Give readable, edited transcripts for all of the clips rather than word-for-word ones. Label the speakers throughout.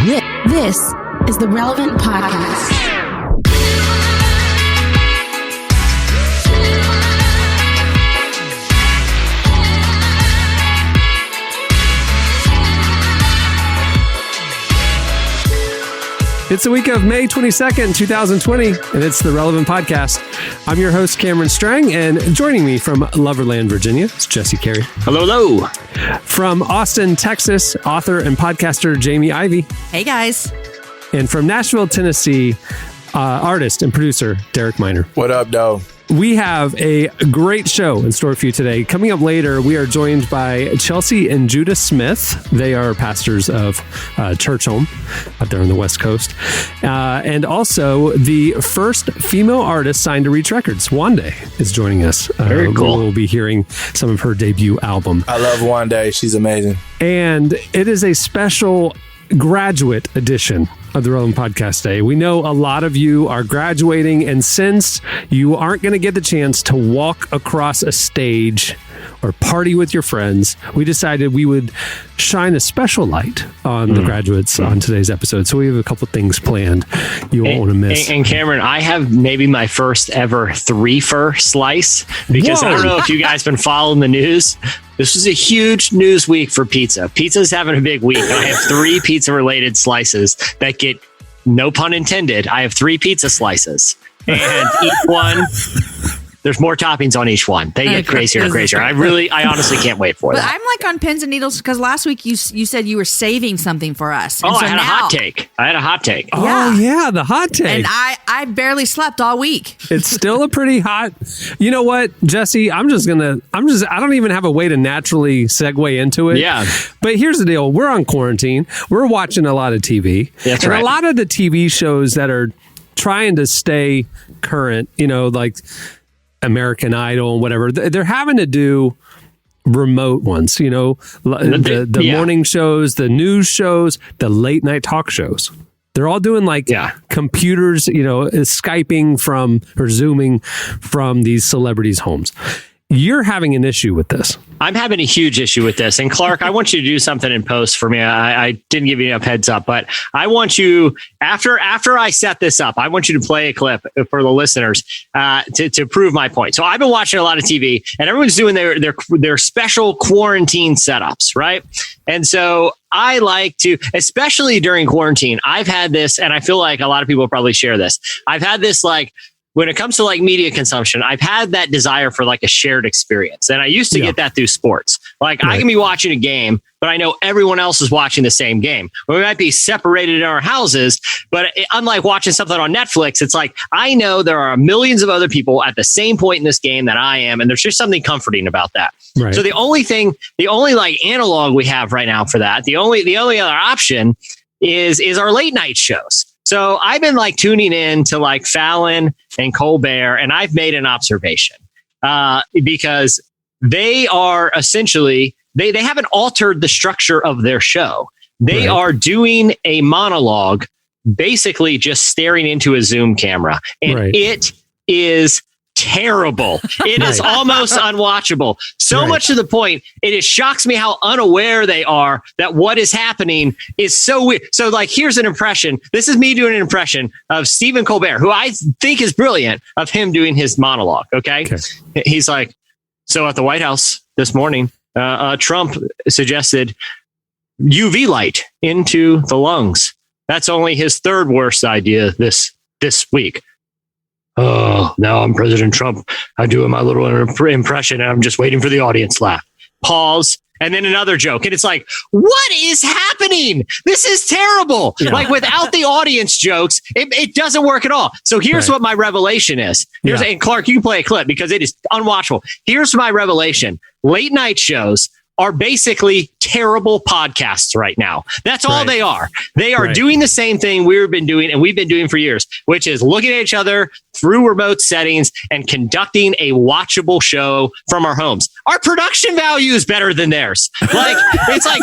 Speaker 1: This is the Relevant Podcast.
Speaker 2: It's the week of May 22nd, 2020, and it's the Relevant Podcast. I'm your host, Cameron Strang, and joining me from Loverland, Virginia, is Jesse Carey.
Speaker 3: Hello, hello.
Speaker 2: From Austin, Texas, author and podcaster Jamie Ivey.
Speaker 4: Hey, guys.
Speaker 2: And from Nashville, Tennessee, artist and producer Derek Miner.
Speaker 5: What up, though?
Speaker 2: We have a great show in store for you today. Coming up later, we are joined by Chelsea and Judah Smith. They are pastors of Churchome out there on the West Coast. And also the first female artist signed to Reach Records, Wande, is joining us.
Speaker 3: Very cool.
Speaker 2: We'll be hearing some of her debut album.
Speaker 5: I love Wande. She's amazing.
Speaker 2: And it is a special graduate edition of the Relevant Podcast Day. We know a lot of you are graduating, and since you aren't going to get the chance to walk across a stage or party with your friends, we decided we would shine a special light on the graduates on today's episode. So we have a couple things planned you won't want to miss.
Speaker 3: And Cameron, I have maybe my first ever threefer slice, because I don't know if you guys been following the news. This was a huge news week for pizza. Pizza's having a big week. I have 3 pizza-related slices that get, no pun intended, I have 3 pizza slices. And each one, there's more toppings on each one. They get crazier and crazier. I honestly can't wait for that.
Speaker 4: But I'm like on pins and needles because last week you said you were saving something for us.
Speaker 3: And I had a hot take.
Speaker 2: Oh, yeah, the hot take.
Speaker 4: And I barely slept all week.
Speaker 2: It's still a pretty hot. You know what, Jesse? I don't even have a way to naturally segue into it.
Speaker 3: Yeah.
Speaker 2: But here's the deal. We're on quarantine. We're watching a lot of TV.
Speaker 3: That's
Speaker 2: and
Speaker 3: right.
Speaker 2: A lot of the TV shows that are trying to stay current, like American Idol and whatever, they're having to do remote ones, the morning shows, the news shows, the late night talk shows. They're all doing computers, Skyping from or Zooming from these celebrities' homes. You're having an issue with this.
Speaker 3: I'm having a huge issue with this. And Clark, I want you to do something in post for me. I didn't give you enough heads up, but I want you, after I set this up, I want you to play a clip for the listeners to prove my point. So I've been watching a lot of TV, and everyone's doing their special quarantine setups, right? And so I like to, especially during quarantine, I've had this, and I feel like a lot of people probably share this. I've had this when it comes to media consumption, I've had that desire for a shared experience. And I used to get that through sports. I can be watching a game, but I know everyone else is watching the same game. We might be separated in our houses, but unlike watching something on Netflix, it's I know there are millions of other people at the same point in this game that I am. And there's just something comforting about that. Right. So the only analog we have right now for that, the only other option is our late night shows. So I've been tuning in to Fallon and Colbert, and I've made an observation because they are essentially, they haven't altered the structure of their show. They are doing a monologue, basically just staring into a Zoom camera. And it is terrible. It is almost unwatchable. So much to the point, it shocks me how unaware they are that what is happening is so weird. So here's an impression. This is me doing an impression of Stephen Colbert, who I think is brilliant, of him doing his monologue. Okay. He's so at the White House this morning, Trump suggested UV light into the lungs. That's only his third worst idea this week. Oh, now I'm President Trump. I'm doing my little impression, and I'm just waiting for the audience laugh. Pause. And then another joke. And it's what is happening? This is terrible. Yeah. Without the audience jokes, it doesn't work at all. So here's what my revelation is. And Clark, you can play a clip because it is unwatchable. Here's my revelation. Late night shows are basically terrible podcasts right now. That's all they are. They are doing the same thing we've been doing for years, which is looking at each other through remote settings and conducting a watchable show from our homes. our production value is better than theirs. Like, it's like,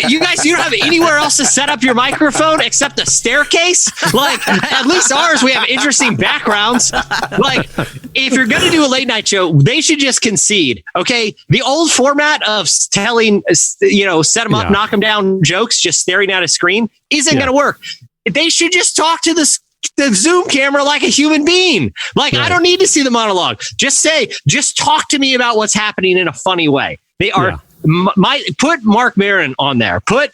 Speaker 3: you don't have anywhere else to set up your microphone except a staircase. Like, at least ours, we have interesting backgrounds. Like, if you're going to do a late night show, they should just concede. Okay. The old format of telling, set them up, knock them down jokes, just staring at a screen isn't going to work. They should just talk to the Zoom camera like a human being. Like, I don't need to see the monologue. Just talk to me about what's happening in a funny way. They are put Mark Maron on there. Put,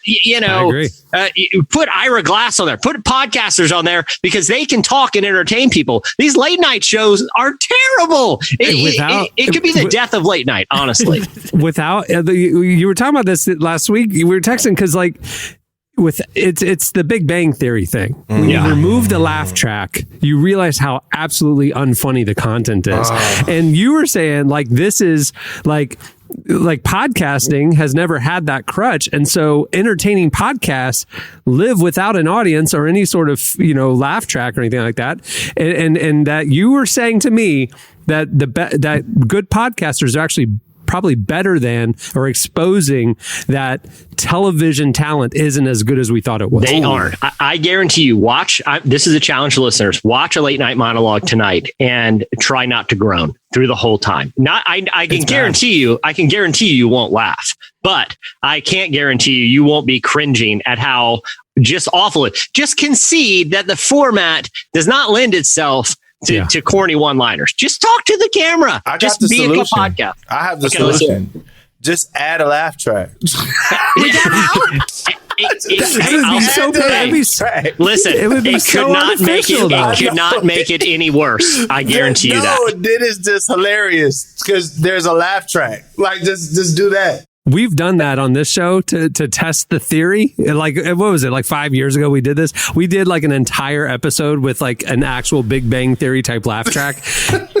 Speaker 3: put Ira Glass on there. Put podcasters on there because they can talk and entertain people. These late night shows are terrible. It could be the death of late night, honestly.
Speaker 2: Without, you were talking about this last week. We were texting because it's the Big Bang Theory thing. When you remove the laugh track, you realize how absolutely unfunny the content is. And you were saying this is like podcasting has never had that crutch. And so entertaining podcasts live without an audience or any sort of, laugh track or anything like that. And that you were saying to me that that good podcasters are actually probably better than or exposing that television talent isn't as good as we thought it was.
Speaker 3: They aren't. I guarantee you, this is a challenge to listeners. Watch a late night monologue tonight and try not to groan through the whole time. I can guarantee you won't laugh, but I can't guarantee you won't be cringing at how just awful it. Just concede that the format does not lend itself to corny one-liners. Just talk to the camera. Just be a good podcast.
Speaker 5: I have the solution. Just add a laugh track.
Speaker 3: Listen,
Speaker 2: it would be so unofficial.
Speaker 3: It could not make it any worse. I guarantee you that.
Speaker 5: No, it is just hilarious because there's a laugh track. Like, just do that.
Speaker 2: We've done that on this show to test the theory. Like, what was it? Like 5 years ago, we did this. We did like an entire episode with like an actual Big Bang Theory type laugh track.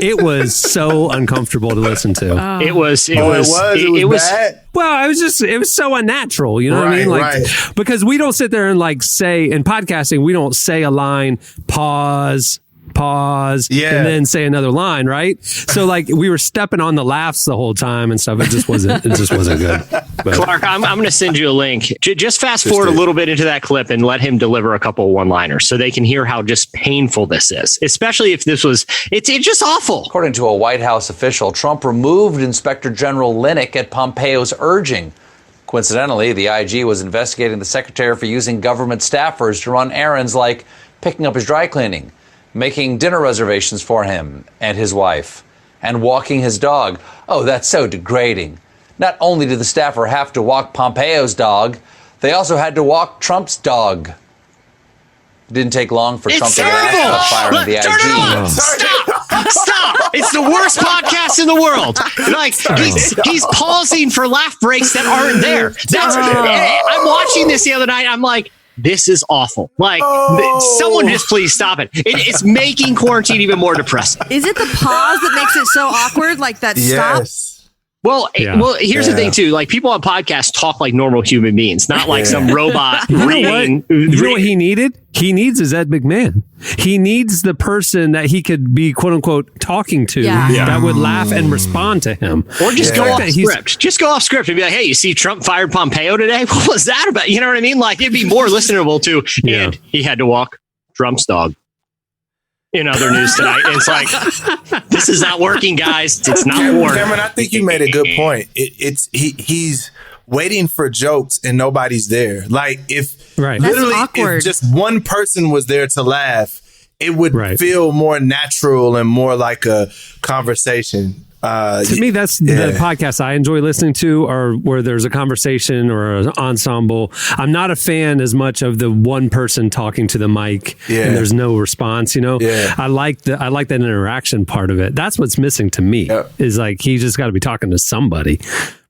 Speaker 2: It was so uncomfortable to listen to.
Speaker 3: It was
Speaker 5: bad.
Speaker 2: Well, it was so unnatural. You know what I mean? Like, because we don't sit there and like say in podcasting, we don't say a line, pause, and then say another line, right? So like we were stepping on the laughs the whole time and stuff. It just wasn't good. But
Speaker 3: Clark, I'm going to send you a link. Just fast forward a little bit into that clip and let him deliver a couple one-liners so they can hear how just painful this is, especially if this was, it's just awful.
Speaker 6: According to a White House official, Trump removed Inspector General Linick at Pompeo's urging. Coincidentally, the IG was investigating the secretary for using government staffers to run errands like picking up his dry cleaning, making dinner reservations for him and his wife, and walking his dog. Oh, that's so degrading. Not only did the staffer have to walk Pompeo's dog, they also had to walk Trump's dog. It didn't take long for Trump to get asked about firing the IG.
Speaker 3: Stop! It's the worst podcast in the world. Like, he's pausing for laugh breaks that aren't there. I'm watching this the other night. I'm like, this is awful. Like, someone just please stop it. It's making quarantine even more depressing.
Speaker 4: Is it the pause that makes it so awkward? Like that stop?
Speaker 3: Well, here's the thing too. Like, people on podcasts talk like normal human beings, not like some robot reading.
Speaker 2: You know what he needed? He needs his Ed McMahon. He needs the person that he could be quote unquote talking to that would laugh and respond to him.
Speaker 3: Or just go off script. Just go off script and be like, hey, you see Trump fired Pompeo today? What was that about? You know what I mean? Like, it'd be more listenable to, and he had to walk Trump's dog. In other news tonight, it's like, this is not working, guys. It's not working.
Speaker 5: Cameron, I think you made a good point. He's waiting for jokes and nobody's there. Like, if literally if just one person was there to laugh, it would feel more natural and more like a conversation.
Speaker 2: To me, that's the podcast I enjoy listening to, or where there's a conversation or an ensemble. I'm not a fan as much of the one person talking to the mic and there's no response. I like that interaction part of it. That's what's missing to me. Is like, he just got to be talking to somebody.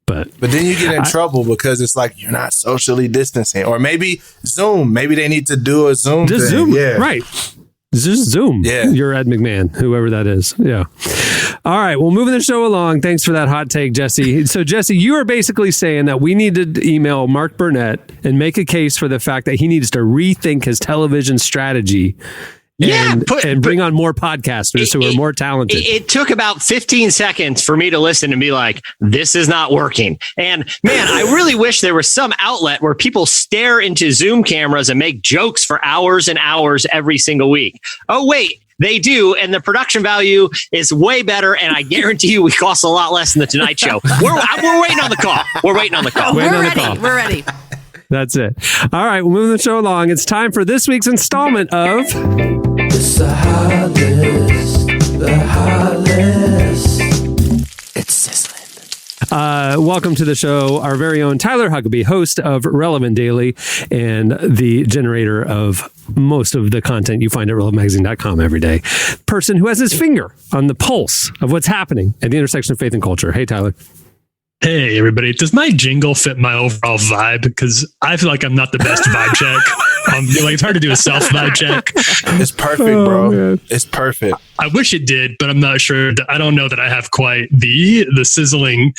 Speaker 2: But
Speaker 5: then you get in trouble because it's like you're not socially distancing, or maybe Zoom. Maybe they need to do a Zoom.
Speaker 2: Just
Speaker 5: thing.
Speaker 2: Zoom, right? Just Zoom. You're Ed McMahon, whoever that is. Yeah. All right. Well, moving the show along. Thanks for that hot take, Jesse. So, Jesse, you are basically saying that we need to email Mark Burnett and make a case for the fact that he needs to rethink his television strategy and bring on more podcasters who are more talented.
Speaker 3: It took about 15 seconds for me to listen and be like, this is not working. And man, I really wish there was some outlet where people stare into Zoom cameras and make jokes for hours and hours every single week. Oh, wait. They do, and the production value is way better, and I guarantee you we cost a lot less than The Tonight Show. We're waiting on the call. We're waiting on the call.
Speaker 4: We're ready.
Speaker 2: That's it. All right, we'll move the show along. It's time for this week's installment of...
Speaker 7: It's the hot list. The hot list. It's sizzling.
Speaker 2: Welcome to the show, our very own Tyler Huckabee, host of Relevant Daily and the generator of most of the content you find at relevantmagazine.com every day. Person who has his finger on the pulse of what's happening at the intersection of faith and culture. Hey, Tyler.
Speaker 8: Hey, everybody. Does my jingle fit my overall vibe? Because I feel like I'm not the best vibe check. It's hard to do a self vibe check.
Speaker 5: It's perfect, bro. It's perfect.
Speaker 8: I wish it did, but I'm not sure. I don't know that I have quite the sizzling.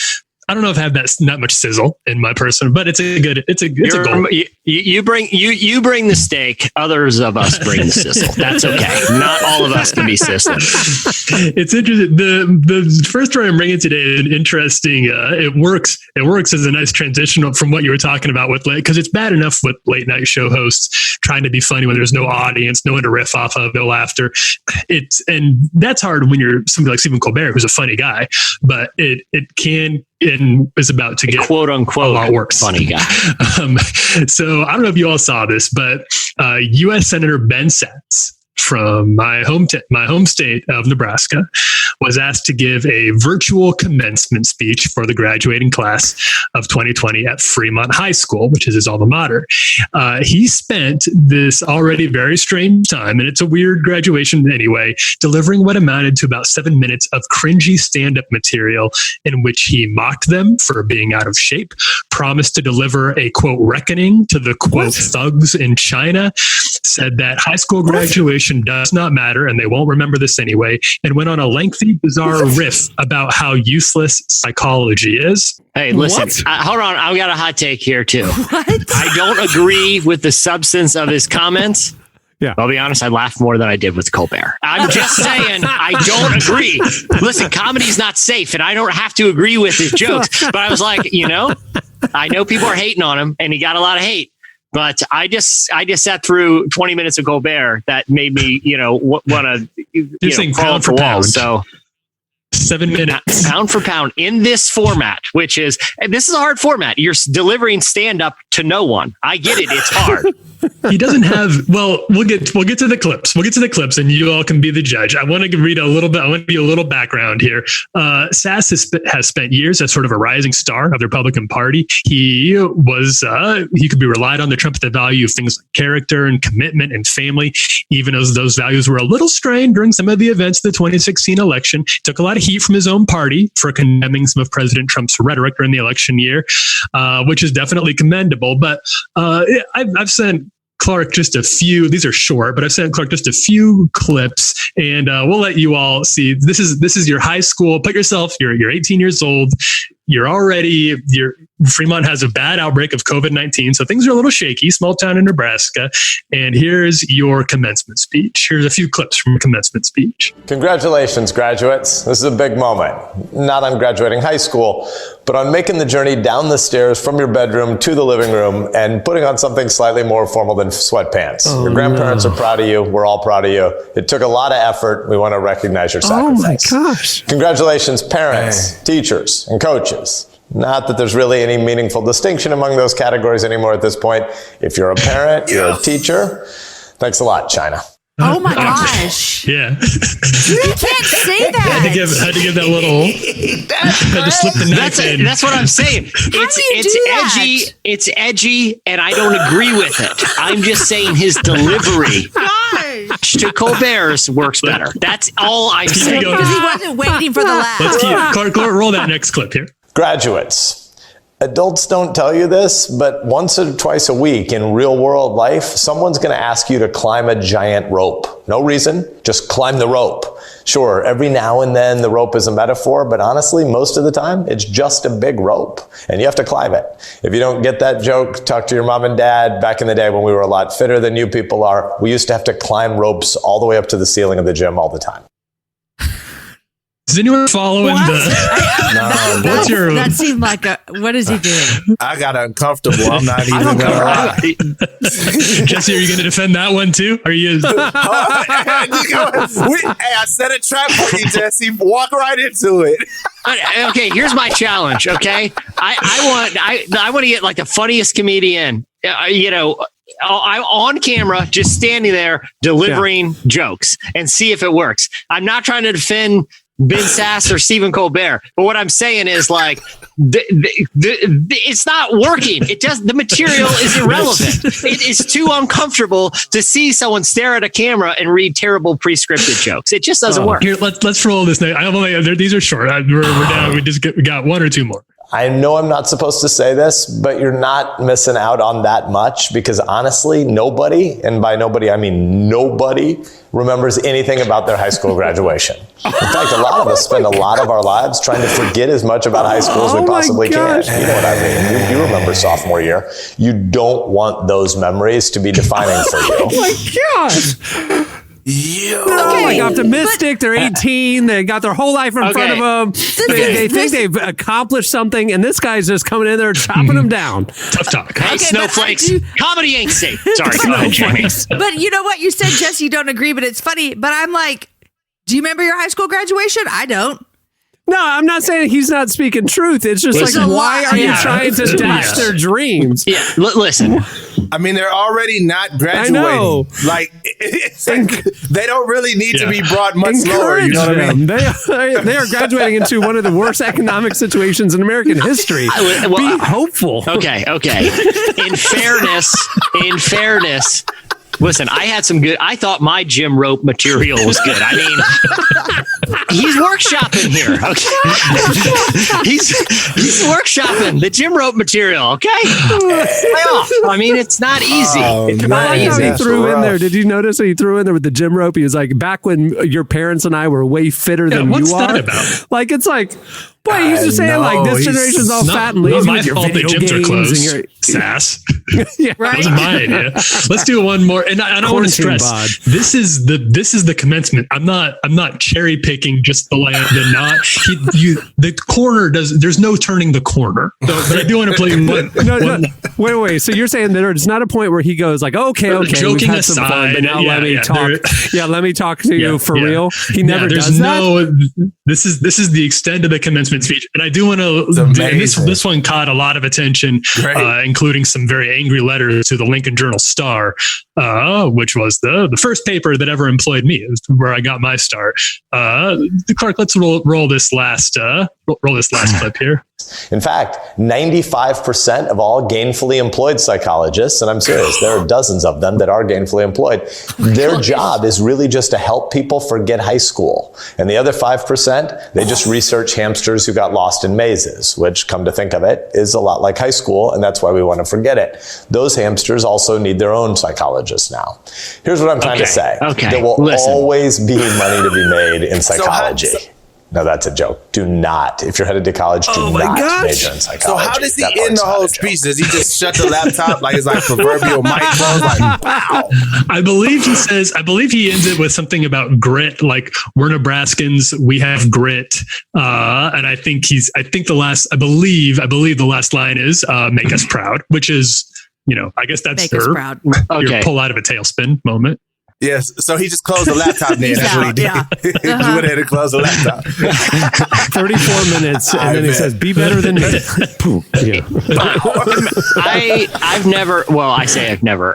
Speaker 8: I don't know if I have that much sizzle in my person, but it's a goal.
Speaker 3: You bring the steak. Others of us bring the sizzle. That's okay. Not all of us can be sizzling.
Speaker 8: It's interesting. The first story I'm bringing today is interesting. It works as a nice transition from what you were talking about with because it's bad enough with late night show hosts trying to be funny when there's no audience, no one to riff off of, no laughter. And that's hard when you're somebody like Stephen Colbert, who's a funny guy, but it can and is about to get
Speaker 3: quote unquote a lot worse. Funny guy.
Speaker 8: So I don't know if you all saw this, but U.S. Senator Ben Sasse from my home state of Nebraska was asked to give a virtual commencement speech for the graduating class of 2020 at Fremont High School, which is his alma mater. He spent this already very strange time, and it's a weird graduation anyway, delivering what amounted to about 7 minutes of cringy stand-up material in which he mocked them for being out of shape, promised to deliver a, quote, reckoning to the, quote, thugs in China, said that high school graduation does not matter and they won't remember this anyway, and went on a lengthy, bizarre riff about how useless psychology is.
Speaker 3: Hey, listen, hold on. I've got a hot take here too. What? I don't agree with the substance of his comments.
Speaker 2: Yeah.
Speaker 3: I'll be honest, I laughed more than I did with Colbert. I'm just saying, I don't agree. Listen, comedy's not safe, and I don't have to agree with his jokes. But I was like, I know people are hating on him, and he got a lot of hate. But I just sat through 20 minutes of Colbert that made me, want to
Speaker 8: pound for pound.
Speaker 3: So
Speaker 8: 7 minutes,
Speaker 3: pound for pound in this format, this is a hard format. You're delivering stand up to no one. I get it. It's hard.
Speaker 8: He doesn't have. Well, we'll get to the clips. We'll get to the clips, and you all can be the judge. I want to read a little bit. I want to give you a little background here. Sasse has spent years as sort of a rising star of the Republican Party. He could be relied on to trump the value of things like character and commitment and family, even as those values were a little strained during some of the events of the 2016 election. He took a lot of heat from his own party for condemning some of President Trump's rhetoric during the election year, which is definitely commendable. But I've sent Clark just a few. These are short, but I've sent Clark just a few clips, and we'll let you all see. This is your high school. Put yourself. You're 18 years old. Fremont has a bad outbreak of COVID-19, so things are a little shaky. Small town in Nebraska, and here's your commencement speech. Here's a few clips from your commencement speech.
Speaker 9: Congratulations, graduates. This is a big moment. Not on graduating high school, but on making the journey down the stairs from your bedroom to the living room and putting on something slightly more formal than sweatpants. Your grandparents are proud of you. We're all proud of you. It took a lot of effort. We want to recognize your sacrifice.
Speaker 2: Oh my gosh.
Speaker 9: Congratulations, parents, teachers, and coaches. Not that there's really any meaningful distinction among those categories anymore at this point. If you're a parent, you're a teacher. Thanks a lot, China.
Speaker 4: Oh my gosh.
Speaker 8: Yeah.
Speaker 4: You can't say that.
Speaker 8: Had to give that little. Had to slip the knife in.
Speaker 3: That's what I'm saying. It's edgy. It's edgy, and I don't agree with it. I'm just saying his delivery to Colbert's works better. That's all I'm saying.
Speaker 4: Because he wasn't waiting for the laugh.
Speaker 8: Let's keep. Clark, roll that next clip here.
Speaker 9: Graduates. Adults don't tell you this, but once or twice a week in real world life, someone's going to ask you to climb a giant rope. No reason, just climb the rope. Sure, every now and then the rope is a metaphor, but honestly, most of the time, it's just a big rope, and you have to climb it. If you don't get that joke, talk to your mom and dad. Back in the day when we were a lot fitter than you people are, we used to have to climb ropes all the way up to the ceiling of the gym all the time.
Speaker 8: Is anyone following
Speaker 4: that seemed like what is he doing?
Speaker 5: I got uncomfortable. I'm not even going to lie.
Speaker 8: Jesse, are you going to defend that one too? Are you?
Speaker 5: Hey, I set a trap for you, Jesse. Walk right into it.
Speaker 3: Okay, here's my challenge. Okay, I want to get like the funniest comedian. I'm on camera, just standing there delivering jokes and see if it works. I'm not trying to defend Ben Sass or Stephen Colbert, but what I'm saying is like it's not working. The material is irrelevant. It is too uncomfortable to see someone stare at a camera and read terrible pre-scripted jokes. It just doesn't work.
Speaker 8: Here, let's roll this now. These are short. We're down. We got one or two more.
Speaker 9: I know I'm not supposed to say this, but you're not missing out on that much because honestly, nobody, and by nobody, I mean nobody, remembers anything about their high school graduation. In fact, a lot of us spend a lot of our lives trying to forget as much about high school as we possibly can. You know what I mean? You remember sophomore year. You don't want those memories to be defining for you.
Speaker 2: Oh my gosh. Optimistic. They're 18. They got their whole life in front of them. They think they've accomplished something, and this guy's just coming in there chopping them down.
Speaker 8: Tough talk.
Speaker 3: Hey, snowflakes. Comedy ain't safe. Sorry, go ahead, Jamie.
Speaker 4: But you know what? You said, Jesse, you don't agree, but it's funny. But I'm like, do you remember your high school graduation? I don't.
Speaker 2: No, I'm not saying he's not speaking truth. It's just why are you trying to dash their dreams?
Speaker 3: Yeah, listen.
Speaker 5: I mean, they're already not graduating.
Speaker 2: I know.
Speaker 5: Like, they don't really need to be brought much lower. You know what I mean?
Speaker 2: They are graduating into one of the worst economic situations in American history. Be hopeful.
Speaker 3: Okay. In fairness, listen, I thought my gym rope material was good. I mean, he's workshopping here. Okay. he's workshopping the gym rope material. Okay. I mean, it's not easy. It's not easy.
Speaker 2: He threw in there. Did you notice he threw in there with the gym rope? He was like, back when your parents and I were way fitter than you are.
Speaker 8: What's that about?
Speaker 2: Like, it's like, boy, he used to say like this generation's all fat and lazy.
Speaker 8: Not my fault the gyms are closed. Sass.
Speaker 2: Yeah,
Speaker 8: right. That wasn't my idea. Let's do one more. And I don't want to stress. This is the commencement. I'm not cherry picking just the land and not the corner there's no turning the corner. So, but I do want to play one.
Speaker 2: No. Wait. So you're saying there's not a point where he goes like, okay,
Speaker 8: joking
Speaker 2: we've had
Speaker 8: aside,
Speaker 2: some fun, but now let me talk. Let me talk to you for real. He never does that.
Speaker 8: This is the extent of the commencement speech, and I do want to. This one caught a lot of attention, including some very angry letters to the Lincoln Journal-Star, which was the first paper that ever employed me. It was where I got my start. Clark, let's roll this last clip here.
Speaker 9: In fact, 95% of all gainfully employed psychologists, and I'm serious, there are dozens of them that are gainfully employed, their job is really just to help people forget high school. And the other 5%, they just research hamsters who got lost in mazes, which, come to think of it, is a lot like high school, and that's why we want to forget it. Those hamsters also need their own psychologists now. Here's what I'm trying to say. There will always be money to be made in psychology. No, that's a joke. Do not. If you're headed to college, do not major in psychology.
Speaker 5: So how does he end the whole speech? Does he just shut the laptop like it's like proverbial microphone? Like, wow.
Speaker 8: I believe he ends it with something about grit. Like, we're Nebraskans, we have grit. And I believe the last line is, make us proud, which is, I guess that's your pull out of a tailspin moment.
Speaker 5: Yes. So he just closed the laptop then. That's what he did. He just went ahead and closed the laptop.
Speaker 2: 34 minutes. And then he says, be better than me.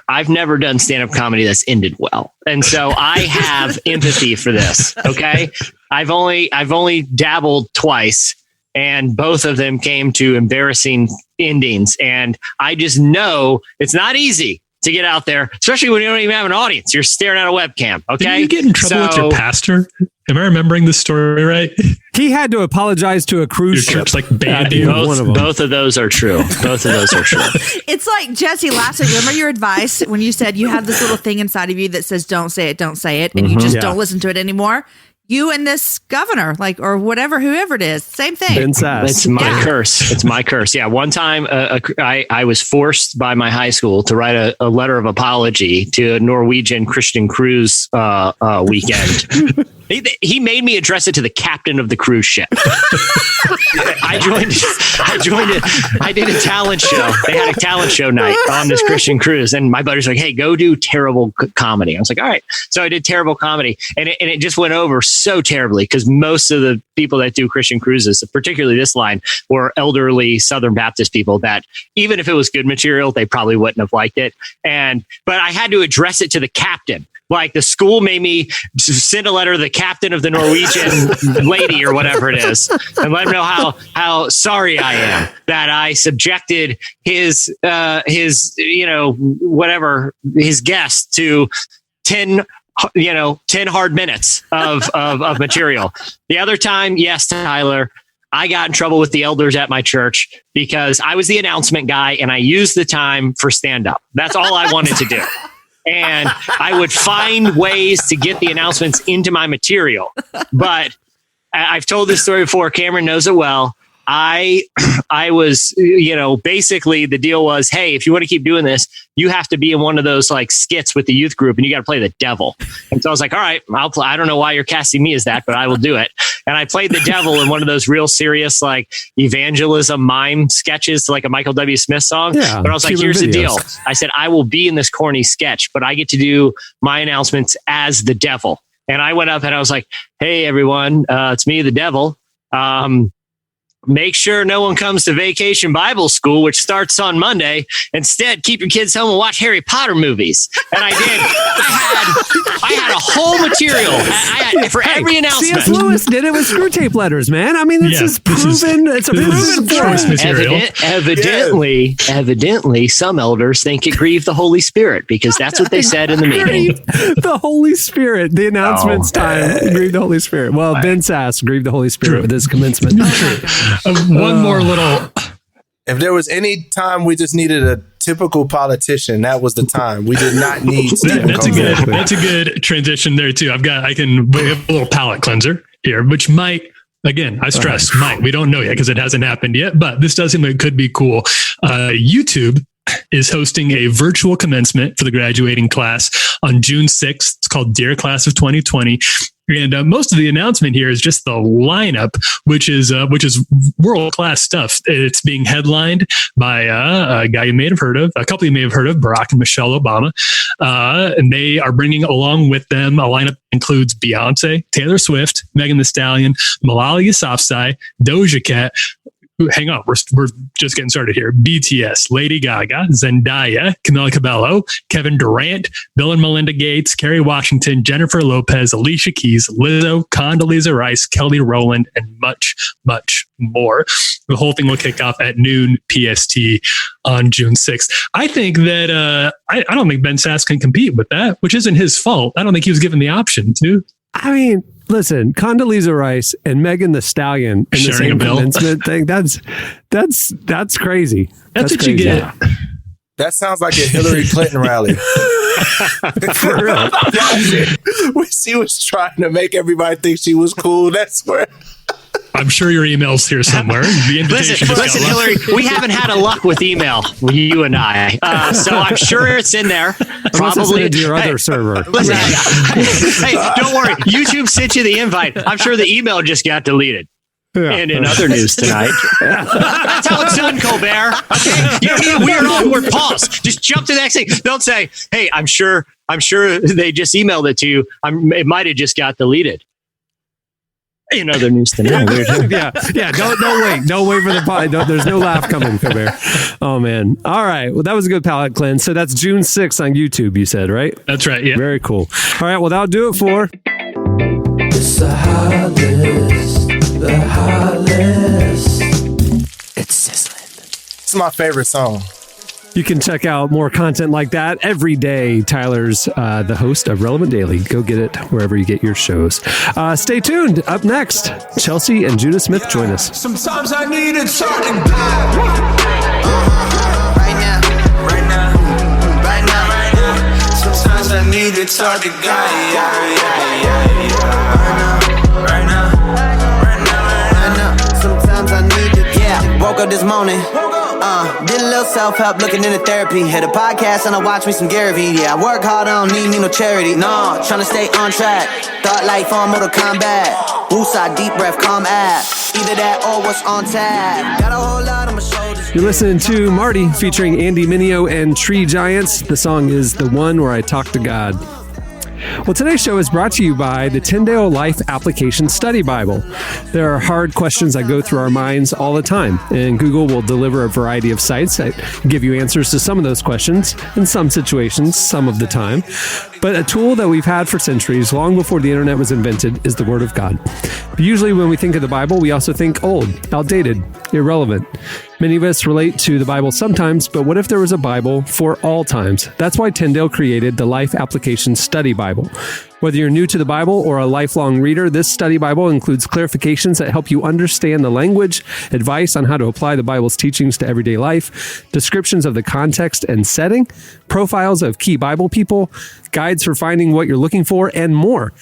Speaker 3: I've never done stand-up comedy that's ended well. And so I have empathy for this. Okay. I've only dabbled twice, and both of them came to embarrassing endings. And I just know it's not easy to get out there, especially when you don't even have an audience. You're staring at a webcam. Okay.
Speaker 8: Did you get in trouble with your pastor? Am I remembering the story right?
Speaker 2: He had to apologize to a cruise ship.
Speaker 8: Like bandy.
Speaker 3: Both of those are true.
Speaker 4: It's like, Jesse, last week, remember your advice when you said you have this little thing inside of you that says, don't say it, and you just don't listen to it anymore? you and this governor, like, or whatever, whoever it is, same thing.
Speaker 2: Ben Sass.
Speaker 3: It's my curse. It's my curse. Yeah. One time I was forced by my high school to write a letter of apology to a Norwegian Christian cruise weekend. He made me address it to the captain of the cruise ship. I did a talent show. They had a talent show night on this Christian cruise. And my buddy's like, hey, go do terrible comedy. I was like, all right. So I did terrible comedy, and it just went over so terribly because most of the people that do Christian cruises, particularly this line, were elderly Southern Baptist people that even if it was good material, they probably wouldn't have liked it. But I had to address it to the captain. Like the school made me send a letter to the captain of the Norwegian lady or whatever it is, and let him know how sorry I am that I subjected his guest to 10 hard minutes of material. The other time, yes, Tyler, I got in trouble with the elders at my church because I was the announcement guy and I used the time for stand up. That's all I wanted to do. And I would find ways to get the announcements into my material. But I've told this story before. Cameron knows it well. I was, basically the deal was, hey, if you want to keep doing this, you have to be in one of those like skits with the youth group and you got to play the devil. And so I was like, all right, I'll play. I don't know why you're casting me as that, but I will do it. And I played the devil in one of those real serious, like evangelism mime sketches to like a Michael W. Smith song. Yeah, but I was like, here's the deal. I said, I will be in this corny sketch, but I get to do my announcements as the devil. And I went up and I was like, hey, everyone, it's me, the devil. Make sure no one comes to Vacation Bible School, which starts on Monday. Instead, keep your kids home and watch Harry Potter movies. And I did. I had a whole material for every announcement.
Speaker 2: C.S. Lewis did it with screw tape letters, man. I mean, this is proven. It's a proven
Speaker 8: source material.
Speaker 3: Evidently, some elders think it grieved the Holy Spirit because that's what they said in the meeting.
Speaker 2: The Holy Spirit. The announcements time grieved the Holy Spirit. Well, Ben Sass grieved the Holy Spirit with his commencement.
Speaker 8: One more little.
Speaker 5: If there was any time we just needed a typical politician, that was the time. We did not need.
Speaker 8: That's a good transition there too. We have a little palate cleanser here, which might. Again, I stress might. We don't know yet because it hasn't happened yet, but this does seem like it could be cool. YouTube is hosting a virtual commencement for the graduating class on June 6th. It's called Dear Class of 2020. And most of the announcement here is just the lineup, which is world class stuff. It's being headlined by a guy you may have heard of, a couple you may have heard of, Barack and Michelle Obama, and they are bringing along with them a lineup that includes Beyonce, Taylor Swift, Megan Thee Stallion, Malala Yousafzai, Doja Cat. Hang on, we're just getting started here. BTS, Lady Gaga, Zendaya, Camila Cabello, Kevin Durant, Bill and Melinda Gates, Kerry Washington, Jennifer Lopez, Alicia Keys, Lizzo, Condoleezza Rice, Kelly Rowland, and much, much more. The whole thing will kick off at noon PST on June 6th. I think that I don't think Ben Sass can compete with that, which isn't his fault. I don't think he was given the option to.
Speaker 2: I mean, listen, Condoleezza Rice and Megan Thee Stallion in the same commencement thing. That's crazy.
Speaker 8: That's what crazy. You get.
Speaker 5: That sounds like a Hillary Clinton rally. For real. She was trying to make everybody think she was cool. That's where.
Speaker 8: I'm sure your email's here somewhere. The invitation
Speaker 3: listen, Hillary, we haven't had a luck with email, you and I. So I'm sure it's in there.
Speaker 2: Probably to your other server.
Speaker 3: Listen, hey, don't worry. YouTube sent you the invite. I'm sure the email just got deleted. Yeah. And in other news tonight, that's how it's done, Colbert. Okay, you need a weird awkward pause. Just jump to the next thing. Don't say, "Hey, I'm sure they just emailed it to you. It might have just got deleted." In other news tonight.
Speaker 2: yeah. Don't wait for the pod. There's no laugh coming, Colbert. Oh man. All right. Well, that was a good palate cleanse. So that's June 6th on YouTube. You said, right?
Speaker 8: That's right. Yeah.
Speaker 2: Very cool. All right. Well, that'll do it for.
Speaker 7: It's the high list. The high list. It's sizzling.
Speaker 5: It's my favorite song.
Speaker 2: You can check out more content like that every day. Tyler's the host of Relevant Daily. Go get it wherever you get your shows. Stay tuned. Up next, Chelsea and Judah Smith join us.
Speaker 7: Sometimes I need it something bad. Right now. Sometimes I need it talking guy. Right now.
Speaker 10: woke up this morning. Did a little self-help, looking into therapy. Hit a podcast and I watch me some Gary Vee. Yeah, I work hard, I don't need me no charity. No, tryna stay on track. Thought like for Mortal Kombat. Woosah, deep breath, calm app. Either that or what's on tap. Got a whole lot on my shoulders.
Speaker 2: You're listening to Marty featuring Andy Mineo and Tree Giants. The song is The One Where I Talk to God. Well, today's show is brought to you by the Tyndale Life Application Study Bible. There are hard questions that go through our minds all the time, and Google will deliver a variety of sites that give you answers to some of those questions in some situations, some of the time. But a tool that we've had for centuries, long before the internet was invented, is the Word of God. But usually when we think of the Bible, we also think old, outdated, irrelevant. Many of us relate to the Bible sometimes, but what if there was a Bible for all times? That's why Tyndale created the Life Application Study Bible. Whether you're new to the Bible or a lifelong reader, this study Bible includes clarifications that help you understand the language, advice on how to apply the Bible's teachings to everyday life, descriptions of the context and setting, profiles of key Bible people, guides for finding what you're looking for, and more.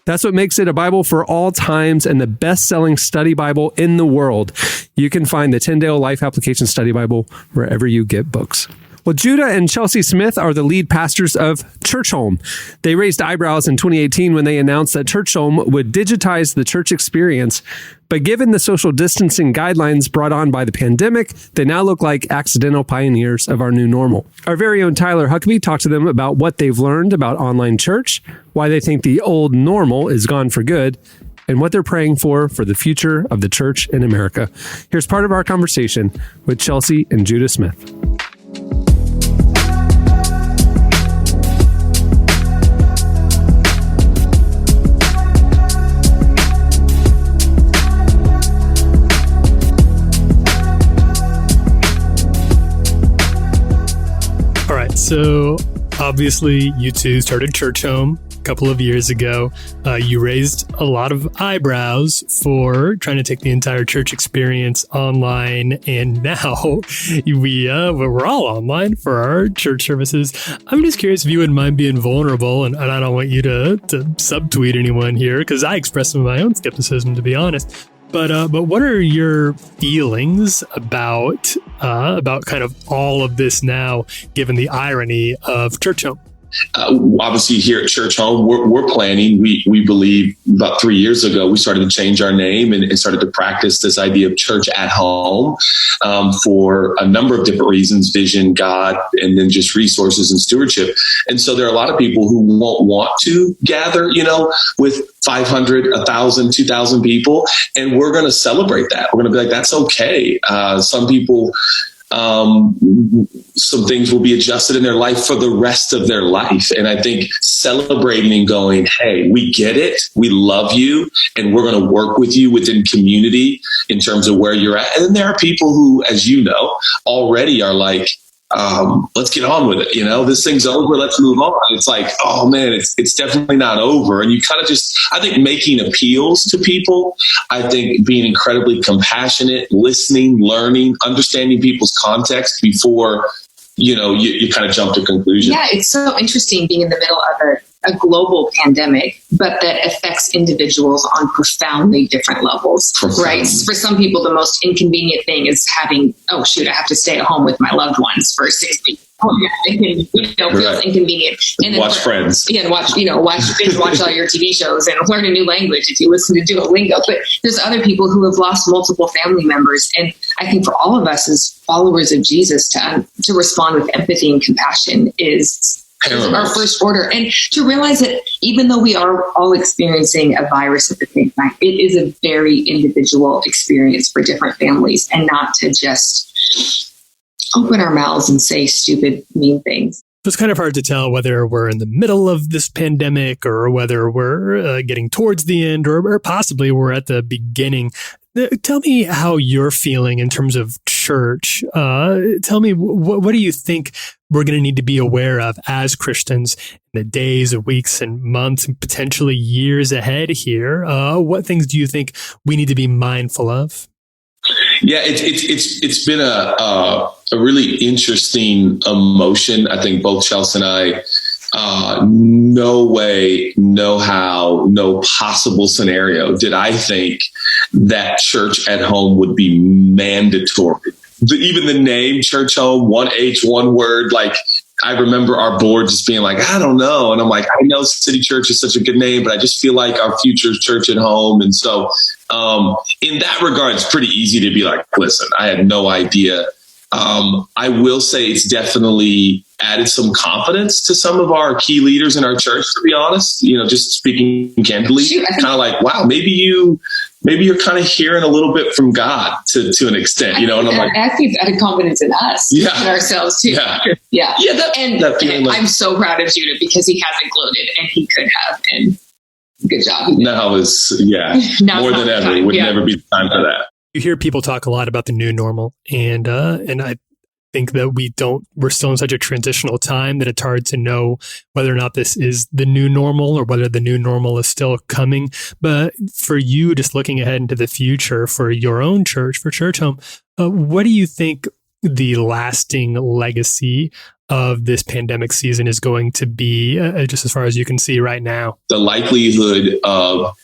Speaker 2: That's what makes it a Bible for all times and the best-selling study Bible in the world. You can find the Tyndale Life Application Study Bible wherever you get books. Well, Judah and Chelsea Smith are the lead pastors of Churchome. They raised eyebrows in 2018 when they announced that Churchome would digitize the church experience. But given the social distancing guidelines brought on by the pandemic, they now look like accidental pioneers of our new normal. Our very own Tyler Huckabee talked to them about what they've learned about online church, why they think the old normal is gone for good, and what they're praying for the future of the church in America. Here's part of our conversation with Chelsea and Judah Smith.
Speaker 8: So obviously you two started Churchome a couple of years ago. You raised a lot of eyebrows for trying to take the entire church experience online. And now we're all online for our church services. I'm just curious if you wouldn't mind being vulnerable. And I don't want you to subtweet anyone here because I express some of my own skepticism, to be honest. But what are your feelings about kind of all of this now, given the irony of Churchome?
Speaker 11: Obviously, here at Churchome, we're planning. We believe about 3 years ago, we started to change our name and started to practice this idea of church at home for a number of different reasons, vision, God, and then just resources and stewardship. And so there are a lot of people who won't want to gather, with 500, 1,000, 2,000 people. And we're going to celebrate that. We're going to be like, that's okay. Some people... some things will be adjusted in their life for the rest of their life. And I think celebrating and going, hey, we get it. We love you. And we're going to work with you within community in terms of where you're at. And then there are people who, as you know, already are like, let's get on with it. This thing's over. Let's move on. It's like, oh man, it's definitely not over. And you kind of I think making appeals to people, I think being incredibly compassionate, listening, learning, understanding people's context before, you kind of jump to conclusions.
Speaker 12: Yeah. It's so interesting being in the middle of a global pandemic, but that affects individuals on profoundly different levels, right? For some people, the most inconvenient thing is having, I have to stay at home with my loved ones for 6 weeks. Feels inconvenient. And
Speaker 11: watch Friends.
Speaker 12: Yeah, and watch all your TV shows and learn a new language if you listen to Duolingo. But there's other people who have lost multiple family members. And I think for all of us as followers of Jesus to respond with empathy and compassion is our first order. And to realize that even though we are all experiencing a virus at the same time, it is a very individual experience for different families, and not to just open our mouths and say stupid, mean things.
Speaker 8: It's kind of hard to tell whether we're in the middle of this pandemic or whether we're getting towards the end or possibly we're at the beginning. Tell me how you're feeling in terms of church. Tell me, what do you think we're going to need to be aware of as Christians in the days, weeks, and months, and potentially years ahead here? What things do you think we need to be mindful of?
Speaker 11: Yeah, it's been a really interesting emotion. I think both Chelsea and I no way, no how, no possible scenario did I think that church at home would be mandatory. Even the name Churchome, 1H, one word, like I remember our board just being like, I don't know. And I'm like, I know City Church is such a good name, but I just feel like our future is church at home. And so in that regard, it's pretty easy to be like, listen, I had no idea. I will say it's definitely added some confidence to some of our key leaders in our church, to be honest, just speaking candidly, kind of like, wow, maybe you're kind of hearing a little bit from God to an extent, and I'm like,
Speaker 12: I think it's added confidence in us, in ourselves too. Yeah. I'm so proud of Judah because he hasn't gloated and he could have, and good job.
Speaker 11: Now is, more than ever, would never be time for that.
Speaker 8: You hear people talk a lot about the new normal, and I think that we're still in such a transitional time that it's hard to know whether or not this is the new normal or whether the new normal is still coming. But for you, just looking ahead into the future for your own church, for Churchome, what do you think the lasting legacy of this pandemic season is going to be, just as far as you can see right now?
Speaker 11: The likelihood of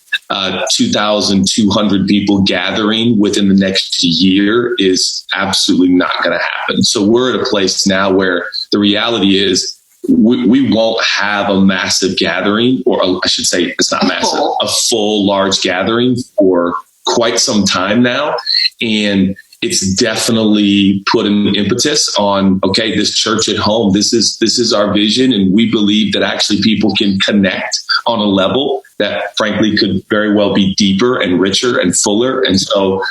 Speaker 11: 2,200 people gathering within the next year is absolutely not going to happen. So we're at a place now where the reality is we won't have a massive gathering, or I should say it's not massive, a full large gathering for quite some time now. And it's definitely put an impetus on, okay, this church at home, this is our vision. And we believe that actually people can connect on a level that frankly could very well be deeper and richer and fuller. And so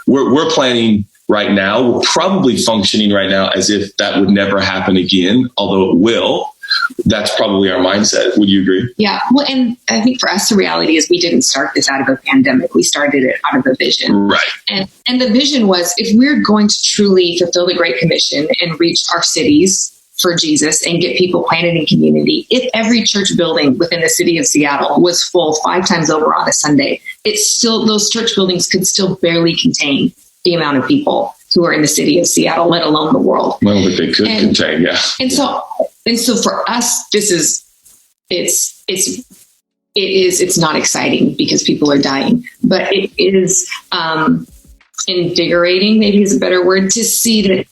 Speaker 11: we're planning right now, we're probably functioning right now as if that would never happen again, although it will. That's probably our mindset. Would you agree?
Speaker 12: Yeah. Well, and I think for us, the reality is we didn't start this out of a pandemic. We started it out of a vision.
Speaker 11: Right.
Speaker 12: And the vision was, if we're going to truly fulfill the Great Commission and reach our cities for Jesus and get people planted in community, if every church building within the city of Seattle was full 5 times over on a Sunday, those church buildings could still barely contain the amount of people who are in the city of Seattle, let alone the world.
Speaker 11: Well, but they could contain, yeah.
Speaker 12: And so for us, it's not exciting because people are dying, but it is invigorating, maybe is a better word, to see that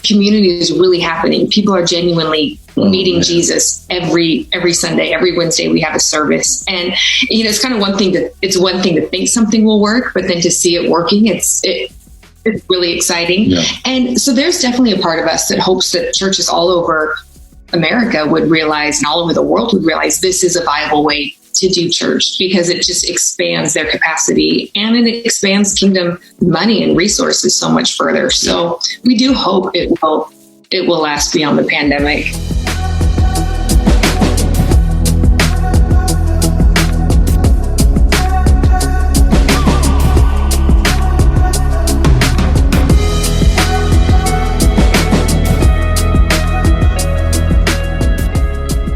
Speaker 12: community is really happening. People are genuinely meeting Jesus every Sunday, every Wednesday we have a service. And, it's kind of one thing to think something will work, but then to see it working, it's really exciting. Yeah. And so there's definitely a part of us that hopes that churches all over America would realize, and all over the world would realize, this is a viable way to do church, because it just expands their capacity and it expands kingdom money and resources so much further. So we do hope it will last beyond the pandemic.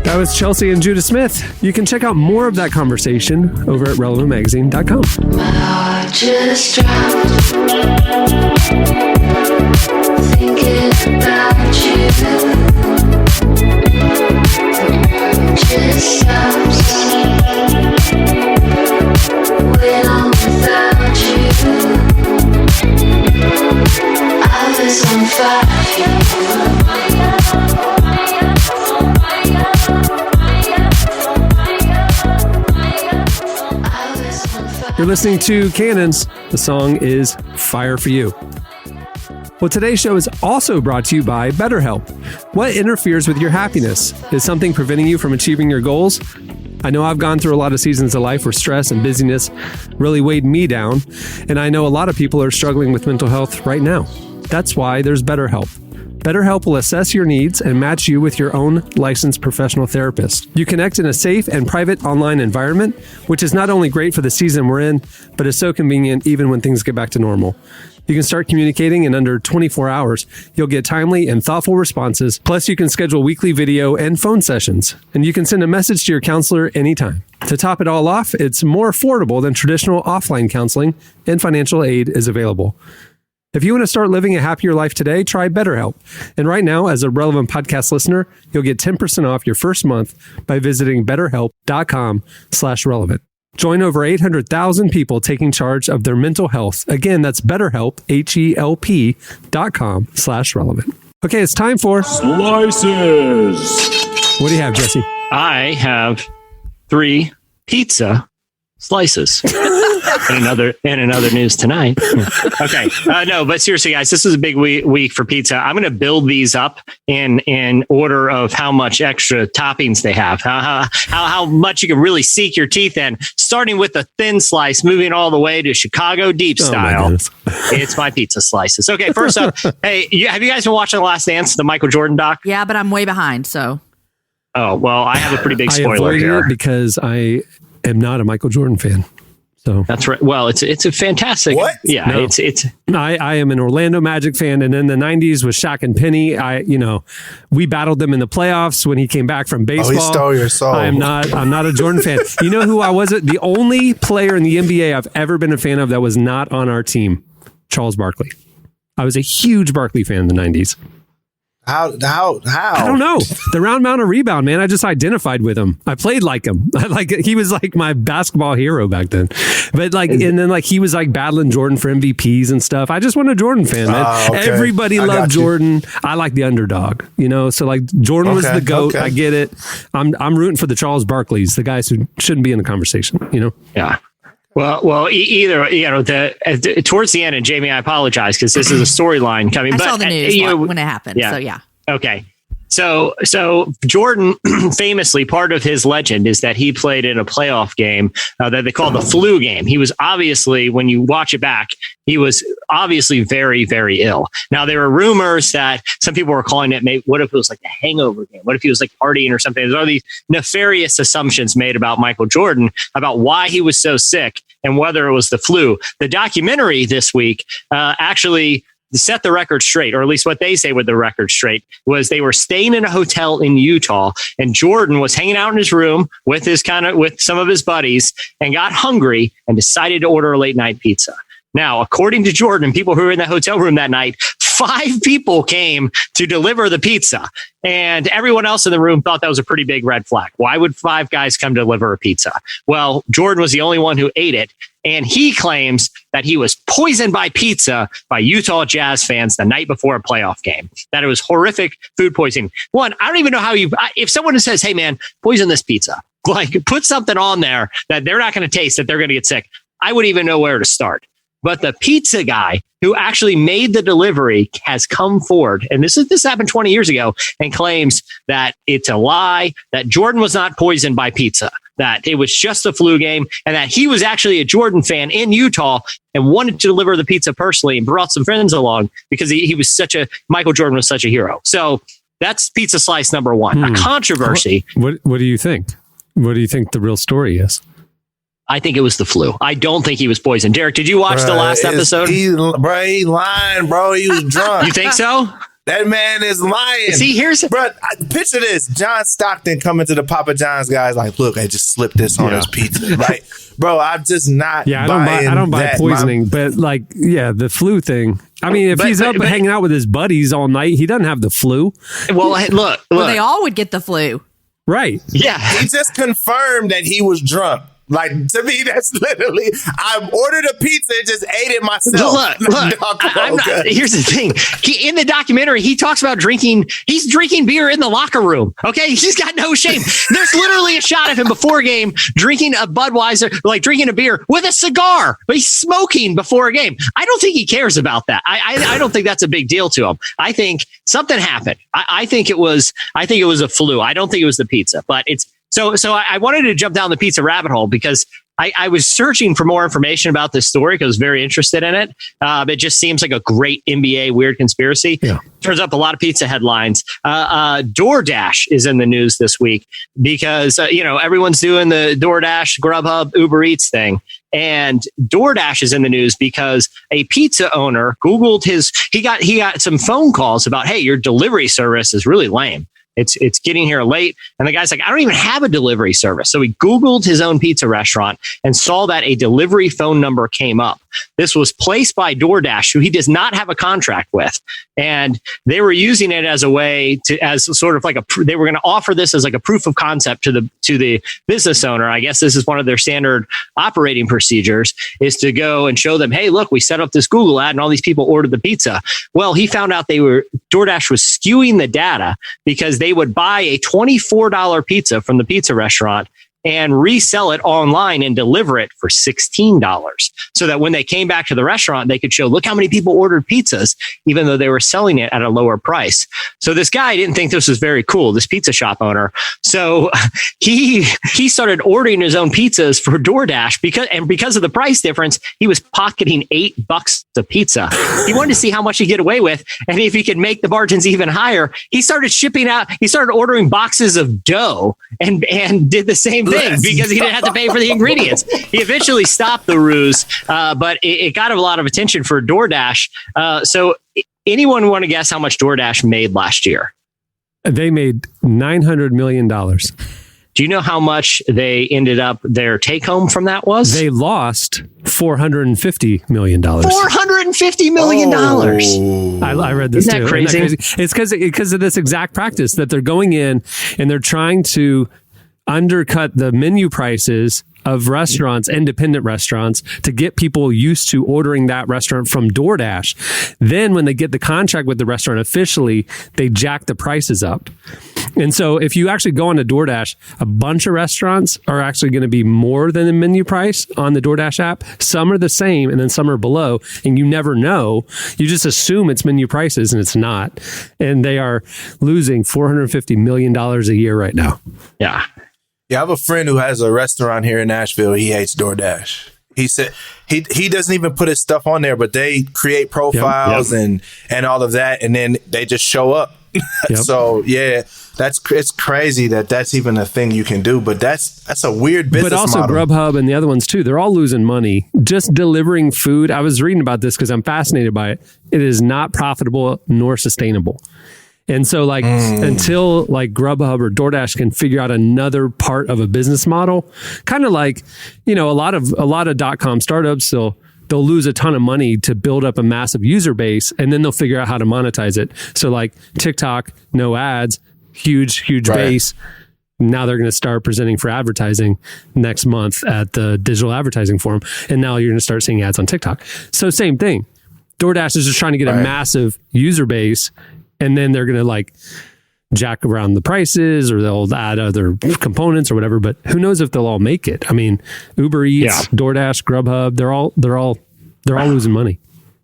Speaker 2: That was Chelsea and Judah Smith. You can check out more of that conversation over at relevantmagazine.com.
Speaker 13: My heart just dropped, thinking about you. Just stops when I'm without you. I was on fire.
Speaker 2: You're listening to Cannons. The song is Fire for You. Well, today's show is also brought to you by BetterHelp. What interferes with your happiness? Is something preventing you from achieving your goals? I know I've gone through a lot of seasons of life where stress and busyness really weighed me down, and I know a lot of people are struggling with mental health right now. That's why there's BetterHelp. BetterHelp will assess your needs and match you with your own licensed professional therapist. You connect in a safe and private online environment, which is not only great for the season we're in, but is so convenient even when things get back to normal. You can start communicating in under 24 hours. You'll get timely and thoughtful responses. Plus, you can schedule weekly video and phone sessions. And you can send a message to your counselor anytime. To top it all off, it's more affordable than traditional offline counseling, and financial aid is available. If you want to start living a happier life today, try BetterHelp. And right now, as a Relevant Podcast listener, you'll get 10% off your first month by visiting BetterHelp.com/relevant. Join over 800,000 people taking charge of their mental health. Again, that's BetterHelp, HELP.com/relevant. Okay, it's time for Slices. What do you have, Jesse?
Speaker 3: I have 3 pizza slices. in another news tonight. Okay. No, but seriously, guys, this is a big week for pizza. I'm going to build these up in order of how much extra toppings they have, how much you can really sink your teeth in, starting with the thin slice, moving all the way to Chicago deep style. It's my pizza slices. Okay. First up, hey, have you guys been watching The Last Dance, the Michael Jordan doc?
Speaker 4: Yeah, but I'm way behind. So.
Speaker 3: Oh, well, I have a pretty big spoiler here.
Speaker 2: Because I am not a Michael Jordan fan. So
Speaker 3: that's right. Well, it's a fantastic.
Speaker 5: What?
Speaker 3: Yeah,
Speaker 2: no.
Speaker 3: it's.
Speaker 2: I am an Orlando Magic fan, and in the '90s with Shaq and Penny, we battled them in the playoffs when he came back from baseball.
Speaker 5: Oh, he stole your soul.
Speaker 2: I'm not a Jordan fan. You know who I wasn't? The only player in the NBA I've ever been a fan of that was not on our team, Charles Barkley. I was a huge Barkley fan in the '90s.
Speaker 5: How?
Speaker 2: I don't know. The round mound of rebound, man. I just identified with him. I played like him. He was like my basketball hero back then. But and then he was like battling Jordan for MVPs and stuff. I just wasn't a Jordan fan, man. Okay. Everybody loved Jordan. I like the underdog, So Jordan was the GOAT. Okay. I get it. I'm rooting for the Charles Barkleys, the guys who shouldn't be in the conversation,
Speaker 3: Yeah. Well, either towards the end, and Jamie, I apologize because this is a storyline coming.
Speaker 4: I saw the news when it happened. Yeah. So yeah.
Speaker 3: Okay. So Jordan, famously, part of his legend is that he played in a playoff game that they call the flu game. He was obviously, when you watch it back, he was obviously very, very ill. Now, there were rumors that some people were calling it, what if it was like a hangover game? What if he was like partying or something? There's all these nefarious assumptions made about Michael Jordan, about why he was so sick and whether it was the flu. The documentary this week actually set the record straight, or at least what they say with the record straight, was they were staying in a hotel in Utah, and Jordan was hanging out in his room with some of his buddies and got hungry and decided to order a late night pizza. Now, according to Jordan, people who were in the hotel room that night, 5 people came to deliver the pizza, and everyone else in the room thought that was a pretty big red flag. Why would 5 guys come to deliver a pizza? Well, Jordan was the only one who ate it, and he claims that he was poisoned by pizza by Utah Jazz fans the night before a playoff game, that it was horrific food poisoning. One, I don't even know how if someone says, hey man, poison this pizza, put something on there that they're not going to taste, that they're going to get sick, I wouldn't even know where to start. But the pizza guy who actually made the delivery has come forward, and this happened 20 years ago, and claims that it's a lie, that Jordan was not poisoned by pizza, that it was just a flu game, and that he was actually a Jordan fan in Utah and wanted to deliver the pizza personally and brought some friends along because he was Michael Jordan was such a hero. So that's pizza slice number 1. A controversy.
Speaker 2: What do you think? What do you think the real story is?
Speaker 3: I think it was the flu. I don't think he was poisoned. Derek, did you watch the last episode?
Speaker 5: He lying, bro. He was drunk.
Speaker 3: You think so?
Speaker 5: That man is lying.
Speaker 3: See,
Speaker 5: bro, picture this. John Stockton coming to the Papa John's guys like, look, I just slipped this on his pizza. Like, bro, I'm just not
Speaker 2: I don't buy poisoning, but the flu thing. I mean, if he's hanging out with his buddies all night, he doesn't have the flu.
Speaker 3: Well, look.
Speaker 4: Well, they all would get the flu.
Speaker 2: Right.
Speaker 3: Yeah.
Speaker 5: He just confirmed that he was drunk. Like, to me, that's literally, I ordered a pizza and just ate it myself.
Speaker 3: Look, here's the thing. In the documentary, he talks about he's drinking beer in the locker room. Okay. He's got no shame. There's literally a shot of him before a game drinking a Budweiser, like drinking a beer with a cigar, but he's smoking before a game. I don't think he cares about that. I don't think that's a big deal to him. I think something happened. I think it was a flu. I don't think it was the pizza, but it's, So I wanted to jump down the pizza rabbit hole because I was searching for more information about this story because I was very interested in it. It just seems like a great NBA weird conspiracy. Yeah. Turns up a lot of pizza headlines. DoorDash is in the news this week because, everyone's doing the DoorDash, Grubhub, Uber Eats thing. And DoorDash is in the news because a pizza owner Googled he got some phone calls about, hey, your delivery service is really lame. It's getting here late. And the guy's like, I don't even have a delivery service. So he Googled his own pizza restaurant and saw that a delivery phone number came up. This was placed by DoorDash, who he does not have a contract with. And they were using it as a way to, as sort of like they were going to offer this as like a proof of concept to the business owner. I guess this is one of their standard operating procedures, is to go and show them, hey, look, we set up this Google ad and all these people ordered the pizza. Well, he found out DoorDash was skewing the data because they would buy a $24 pizza from the pizza restaurant and resell it online and deliver it for $16, so that when they came back to the restaurant, they could show, look how many people ordered pizzas, even though they were selling it at a lower price. So this guy didn't think this was very cool, this pizza shop owner. So he started ordering his own pizzas for DoorDash because of the price difference, he was pocketing $8 a pizza. He wanted to see how much he'd get away with, and if he could make the margins even higher, he started ordering boxes of dough and did the same thing because he didn't have to pay for the ingredients. He eventually stopped the ruse, but it got a lot of attention for DoorDash. So anyone want to guess how much DoorDash made last year?
Speaker 2: They made $900 million.
Speaker 3: Do you know how much they ended up, their take home from that was?
Speaker 2: They lost $450 million.
Speaker 3: $450 million.
Speaker 2: Oh. I read this
Speaker 3: Isn't that
Speaker 2: too.
Speaker 3: crazy?
Speaker 2: Isn't that crazy? It's because of this exact practice that they're going in and they're trying to undercut the menu prices of restaurants, independent restaurants, to get people used to ordering that restaurant from DoorDash. Then when they get the contract with the restaurant officially, they jack the prices up. And so if you actually go on to DoorDash, a bunch of restaurants are actually going to be more than the menu price on the DoorDash app. Some are the same and then some are below, and you never know. You just assume it's menu prices and it's not. And they are losing $450 million a year right now.
Speaker 3: Yeah.
Speaker 5: Yeah, I have a friend who has a restaurant here in Nashville. He hates DoorDash. He said he doesn't even put his stuff on there, but they create profiles and all of that, and then they just show up. So yeah, it's crazy that's even a thing you can do. But that's a weird business model.
Speaker 2: But also Grubhub and the other ones too. They're all losing money just delivering food. I was reading about this because I'm fascinated by it. It is not profitable nor sustainable. And so until like Grubhub or DoorDash can figure out another part of a business model, kind of like, a lot of .com startups, they'll lose a ton of money to build up a massive user base, and then they'll figure out how to monetize it. So like TikTok, no ads, huge base. Now they're going to start presenting for advertising next month at the Digital Advertising Forum. And now you're going to start seeing ads on TikTok. So same thing. DoorDash is just trying to get a massive user base, and then they're going to jack around the prices, or they'll add other components or whatever. But who knows if they'll all make it? I mean, Uber Eats, DoorDash, Grubhub, they're all losing money.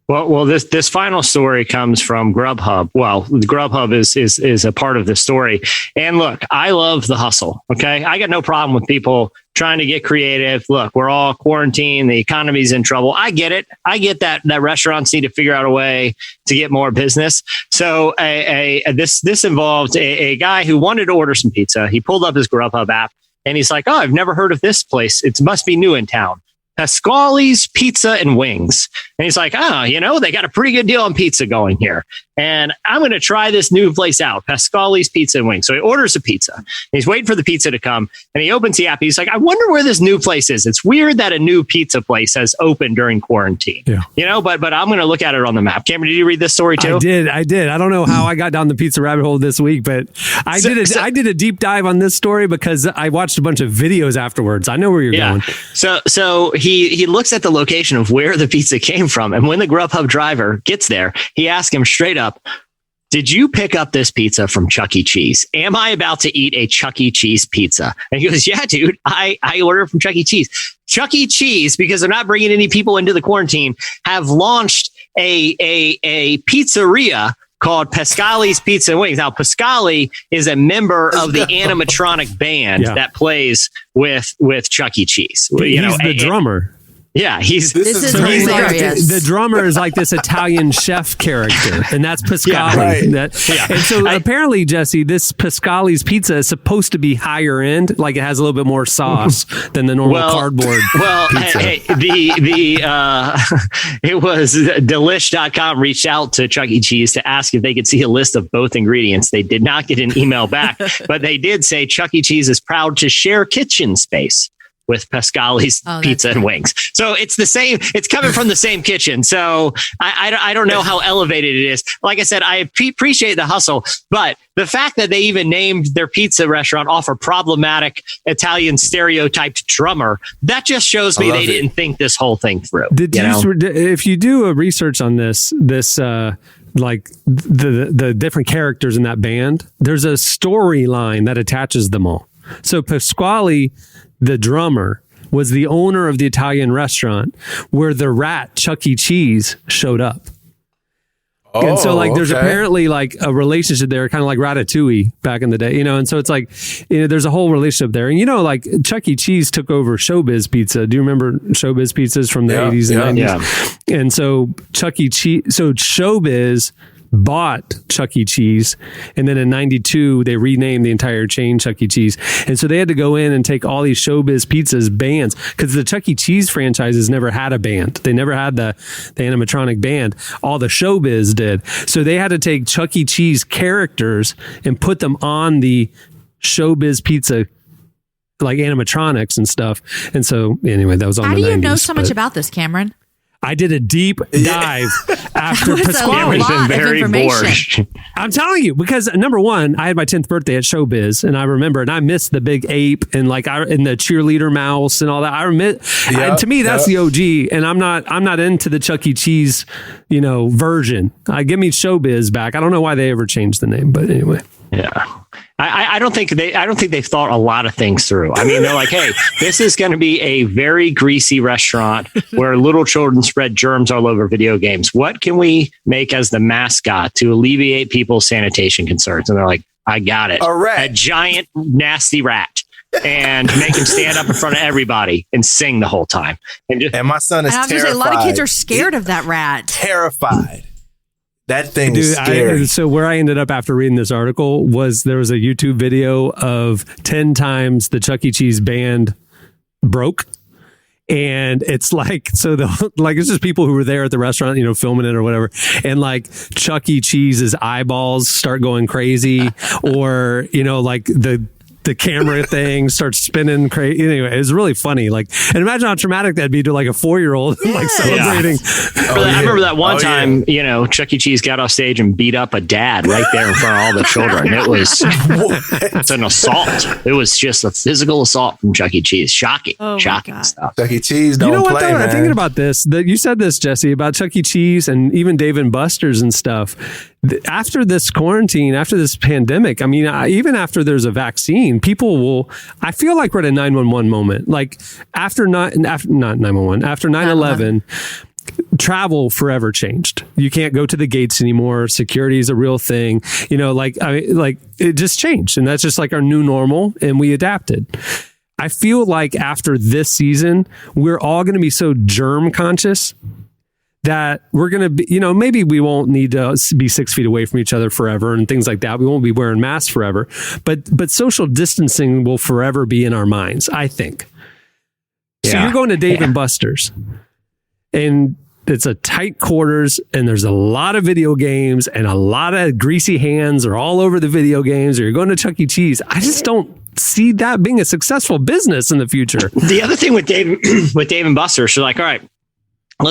Speaker 3: Well, this final story comes from Grubhub. Well, Grubhub is a part of the story. And look, I love the hustle. Okay. I got no problem with people trying to get creative. Look, we're all quarantined. The economy's in trouble. I get it. I get that restaurants need to figure out a way to get more business. So this involved a guy who wanted to order some pizza. He pulled up his Grubhub app and he's like, oh, I've never heard of this place. It must be new in town. Pasquale's Pizza and Wings. And he's like, they got a pretty good deal on pizza going here. And I'm going to try this new place out, Pasquale's Pizza and Wings. So he orders a pizza. He's waiting for the pizza to come. And he opens the app. He's like, I wonder where this new place is. It's weird that a new pizza place has opened during quarantine. Yeah. But I'm going to look at it on the map. Cameron, did you read this story too?
Speaker 2: I did. I don't know how I got down the pizza rabbit hole this week, but I did a deep dive on this story because I watched a bunch of videos afterwards. I know where you're going.
Speaker 3: So he looks at the location of where the pizza came from. And when the Grubhub driver gets there, he asks him straight up, did you pick up this pizza from Chuck E. Cheese? Am I about to eat a Chuck E. Cheese pizza? And he goes, yeah, dude, I ordered from Chuck E. Cheese. Chuck E. Cheese, because they're not bringing any people into the quarantine, have launched a pizzeria called Pasquale's Pizza and Wings. Now, Pasquale is a member of the animatronic band that plays with Chuck E. Cheese.
Speaker 2: He's the drummer.
Speaker 3: Yeah,
Speaker 4: This is hilarious.
Speaker 2: The drummer is like this Italian chef character, and that's Pasquale.
Speaker 3: Yeah, right.
Speaker 2: And so apparently, Jesse, this Pasquale's pizza is supposed to be higher end, like it has a little bit more sauce than the normal cardboard.
Speaker 3: Well,
Speaker 2: pizza.
Speaker 3: It was Delish.com reached out to Chuck E. Cheese to ask if they could see a list of both ingredients. They did not get an email back, but they did say Chuck E. Cheese is proud to share kitchen space with Pasquale's pizza and wings. So it's the same. It's coming from the same kitchen. So I don't know how elevated it is. Like I said, I appreciate the hustle, but the fact that they even named their pizza restaurant off a problematic Italian stereotyped drummer, that just shows me they didn't think this whole thing through.
Speaker 2: If you do a research on this like the different characters in that band, there's a storyline that attaches them all. So Pasquale, the drummer, was the owner of the Italian restaurant where the rat Chuck E. Cheese showed up. And so like there's apparently like a relationship there, kind of like Ratatouille back in the day, and so it's like, there's a whole relationship there. And like Chuck E. Cheese took over Showbiz Pizza. Do you remember Showbiz Pizzas from the 80s and 90s? Yeah. And so Showbiz bought Chuck E. Cheese, and then in 92 they renamed the entire chain Chuck E. Cheese, and so they had to go in and take all these Showbiz Pizzas bands, because the Chuck E. Cheese franchises never had a band. They never had the animatronic band. All the Showbiz did. So they had to take Chuck E. Cheese characters and put them on the Showbiz Pizza like animatronics and stuff. And so anyway, that was on the 90s.
Speaker 4: How do you know so much about this, Cameron?
Speaker 2: I did a deep dive after Pasquale.
Speaker 3: Very bored.
Speaker 2: I'm telling you, because number one, I had my 10th birthday at Showbiz, and I remember, and I missed the big ape and and the cheerleader mouse and all that. And to me, that's the OG, and I'm not into the Chuck E. Cheese, version. Give me Showbiz back. I don't know why they ever changed the name, but anyway.
Speaker 3: Yeah. I don't think they've thought a lot of things through. I mean, they're like, hey, this is going to be a very greasy restaurant where little children spread germs all over video games. What can we make as the mascot to alleviate people's sanitation concerns? And they're like, I got it. A giant, nasty rat. And make him stand up in front of everybody and sing the whole time. And
Speaker 5: my son is terrified.
Speaker 4: A lot of kids are scared of that rat.
Speaker 5: Terrified. That thing is scary.
Speaker 2: So where I ended up after reading this article was there was a YouTube video of 10 times the Chuck E. Cheese band broke. And it's like, it's just people who were there at the restaurant, filming it or whatever. And like Chuck E. Cheese's eyeballs start going crazy, or, like the camera thing starts spinning crazy. Anyway, it's really funny. Like, and imagine how traumatic that'd be to like a 4-year-old celebrating.
Speaker 3: I remember that one time, Chuck E. Cheese got off stage and beat up a dad right there in front of all the children. It's an assault. It was just a physical assault from Chuck E. Cheese. Shocking stuff.
Speaker 5: Chuck E. Cheese don't
Speaker 2: what,
Speaker 5: play,
Speaker 2: though?
Speaker 5: man.
Speaker 2: Thinking about this, you said this, Jesse, about Chuck E. Cheese and even Dave and Buster's and stuff. After this quarantine, after this pandemic, I mean, even after there's a vaccine, people will, I feel like we're at a 911 moment. Like after 9/11, travel forever changed. You can't go to the gates anymore. Security is a real thing. It just changed. And that's just like our new normal. And we adapted. I feel like after this season, we're all going to be so germ conscious that we're going to be, maybe we won't need to be 6 feet away from each other forever and things like that. We won't be wearing masks forever, but social distancing will forever be in our minds, I think. Yeah. So you're going to Dave and Buster's, and it's a tight quarters, and there's a lot of video games, and a lot of greasy hands are all over the video games, or you're going to Chuck E. Cheese. I just don't see that being a successful business in the future.
Speaker 3: The other thing with Dave and Buster's, they're like, all right,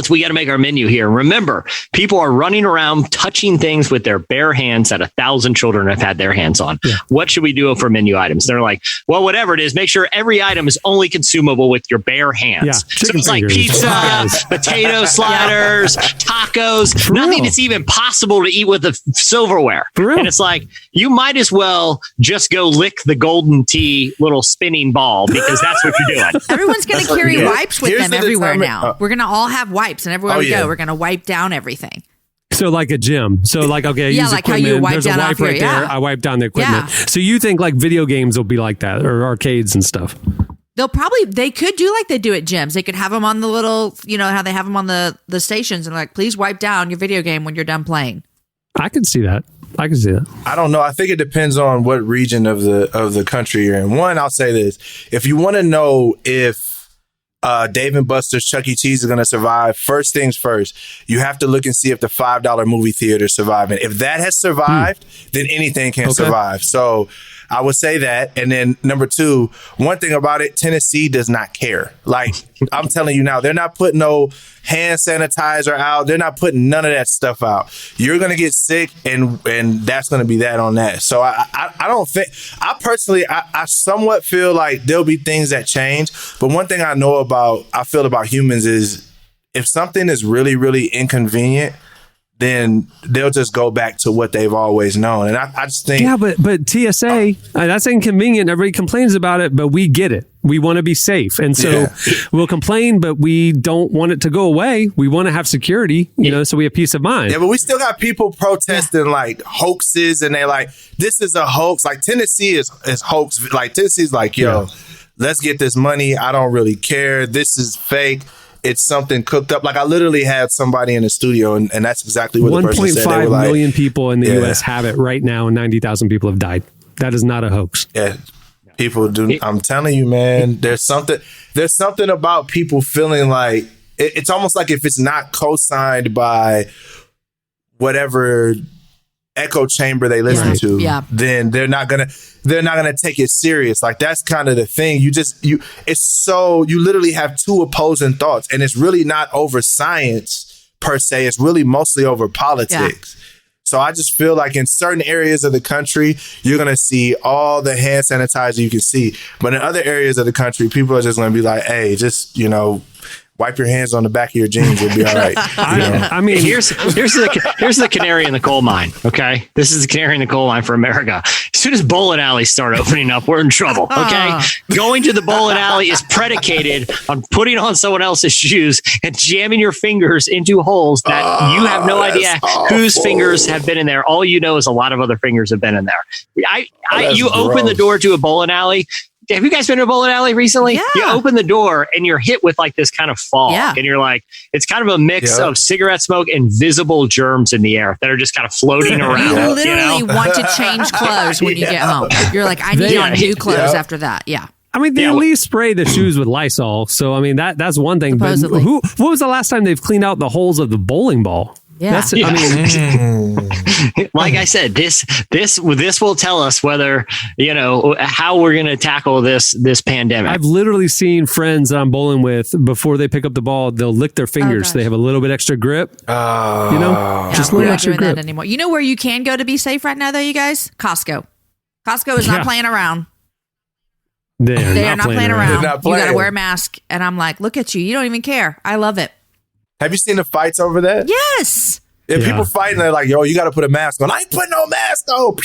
Speaker 3: we got to make our menu here. Remember, people are running around touching things with their bare hands that 1,000 children have had their hands on. Yeah. What should we do for menu items? They're like, well, whatever it is, make sure every item is only consumable with your bare hands.
Speaker 2: Yeah.
Speaker 3: So it's like pizza, potato sliders, tacos, nothing that's even possible to eat with the silverware. And it's like, you might as well just go lick the golden tea little spinning ball, because that's what you're doing.
Speaker 4: Everyone's going to carry wipes with them everywhere now. We're going to all have wipes, and everywhere we go, we're going to wipe down everything.
Speaker 2: So like a gym. So like, okay, use
Speaker 4: like
Speaker 2: equipment.
Speaker 4: how you wipe
Speaker 2: There's
Speaker 4: down
Speaker 2: a wipe right there. I wipe down the equipment. So you think like video games will be like that, or arcades and stuff?
Speaker 4: They could do like they do at gyms. They could have them on the little, how they have them on the stations and like, please wipe down your video game when you're done playing.
Speaker 2: I can see that.
Speaker 5: I don't know. I think it depends on what region of the country you're in. One, I'll say this. If you want to know if Dave & Buster's Chuck E. Cheese is going to survive, first things first, you have to look and see if the $5 movie theater is surviving. If that has survived, then anything can survive. So I would say that. And then number two, one thing about it, Tennessee does not care. Like, I'm telling you now, they're not putting no hand sanitizer out. They're not putting none of that stuff out. You're going to get sick, and that's going to be that on that. So I don't think, I personally, I somewhat feel like there'll be things that change. But one thing I feel about humans is if something is really, really inconvenient, then they'll just go back to what they've always known. And I just think...
Speaker 2: Yeah, but TSA, that's inconvenient. Everybody complains about it, but we get it. We want to be safe. And so we'll complain, but we don't want it to go away. We want to have security, so we have peace of mind.
Speaker 5: Yeah, but we still got people protesting like hoaxes, and they're like, this is a hoax. Like Tennessee is hoax. Like Tennessee's like, let's get this money. I don't really care. This is fake. It's something cooked up. Like I literally had somebody in the studio, and that's exactly what the person said.
Speaker 2: 1.5 million people in the U.S. have it right now, and 90,000 people have died. That is not a hoax.
Speaker 5: Yeah, people do. I'm telling you, man. There's something about people feeling like it's almost like if it's not co-signed by whatever echo chamber they listen to, then they're not gonna take it serious. Like that's kind of the thing. You literally have two opposing thoughts, and it's really not over science per se. It's really mostly over politics. So I just feel like in certain areas of the country, you're going to see all the hand sanitizer you can see. But in other areas of the country, people are just going to be like, hey, just, wipe your hands on the back of your jeans. You'll be all right.
Speaker 3: I mean, here's the canary in the coal mine. Okay, this is the canary in the coal mine for America. As soon as bowling alleys start opening up, we're in trouble. Okay, going to the bowling alley is predicated on putting on someone else's shoes and jamming your fingers into holes that you have no idea whose fingers have been in there. All you know is a lot of other fingers have been in there. You open the door to a bowling alley. Have you guys been to a bowling alley recently?
Speaker 4: Yeah.
Speaker 3: You open the door and you're hit with like this kind of fog.
Speaker 4: Yeah.
Speaker 3: And you're like, it's kind of a mix of cigarette smoke and visible germs in the air that are just kind of floating around.
Speaker 4: You literally want to change clothes when you get home. You're like, I need on new clothes after that. Yeah.
Speaker 2: I mean, they at least spray the shoes with Lysol. So, I mean, that's one thing.
Speaker 4: Supposedly.
Speaker 2: But what was the last time they've cleaned out the holes of the bowling ball?
Speaker 4: Yeah.
Speaker 3: Like I said, this will tell us whether, how we're going to tackle this pandemic.
Speaker 2: I've literally seen friends that I'm bowling with, before they pick up the ball, they'll lick their fingers. So they have a little bit extra grip. Just a little extra grip.
Speaker 4: That anymore. You know where you can go to be safe right now, though, you guys? Costco. Costco is not playing around.
Speaker 2: They are not playing around.
Speaker 4: You got to wear a mask. And I'm like, look at you. You don't even care. I love it.
Speaker 5: Have you seen the fights over that?
Speaker 4: Yes.
Speaker 5: People fighting, they're like, yo, you got to put a mask on. I ain't putting no mask on.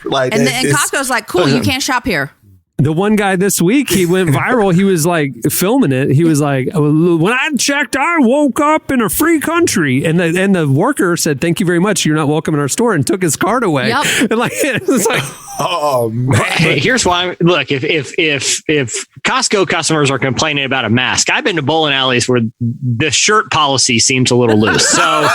Speaker 5: Like,
Speaker 4: and Costco's like, cool, you can't shop here.
Speaker 2: The one guy this week, he went viral. He was like filming it. He was like, when I checked, I woke up in a free country. And the worker said, thank you very much. You're not welcome in our store, and took his card away.
Speaker 4: Yep.
Speaker 2: And like, it's like,
Speaker 5: oh, man.
Speaker 3: Hey, here's why. Look, if Costco customers are complaining about a mask, I've been to bowling alleys where the shirt policy seems a little loose. So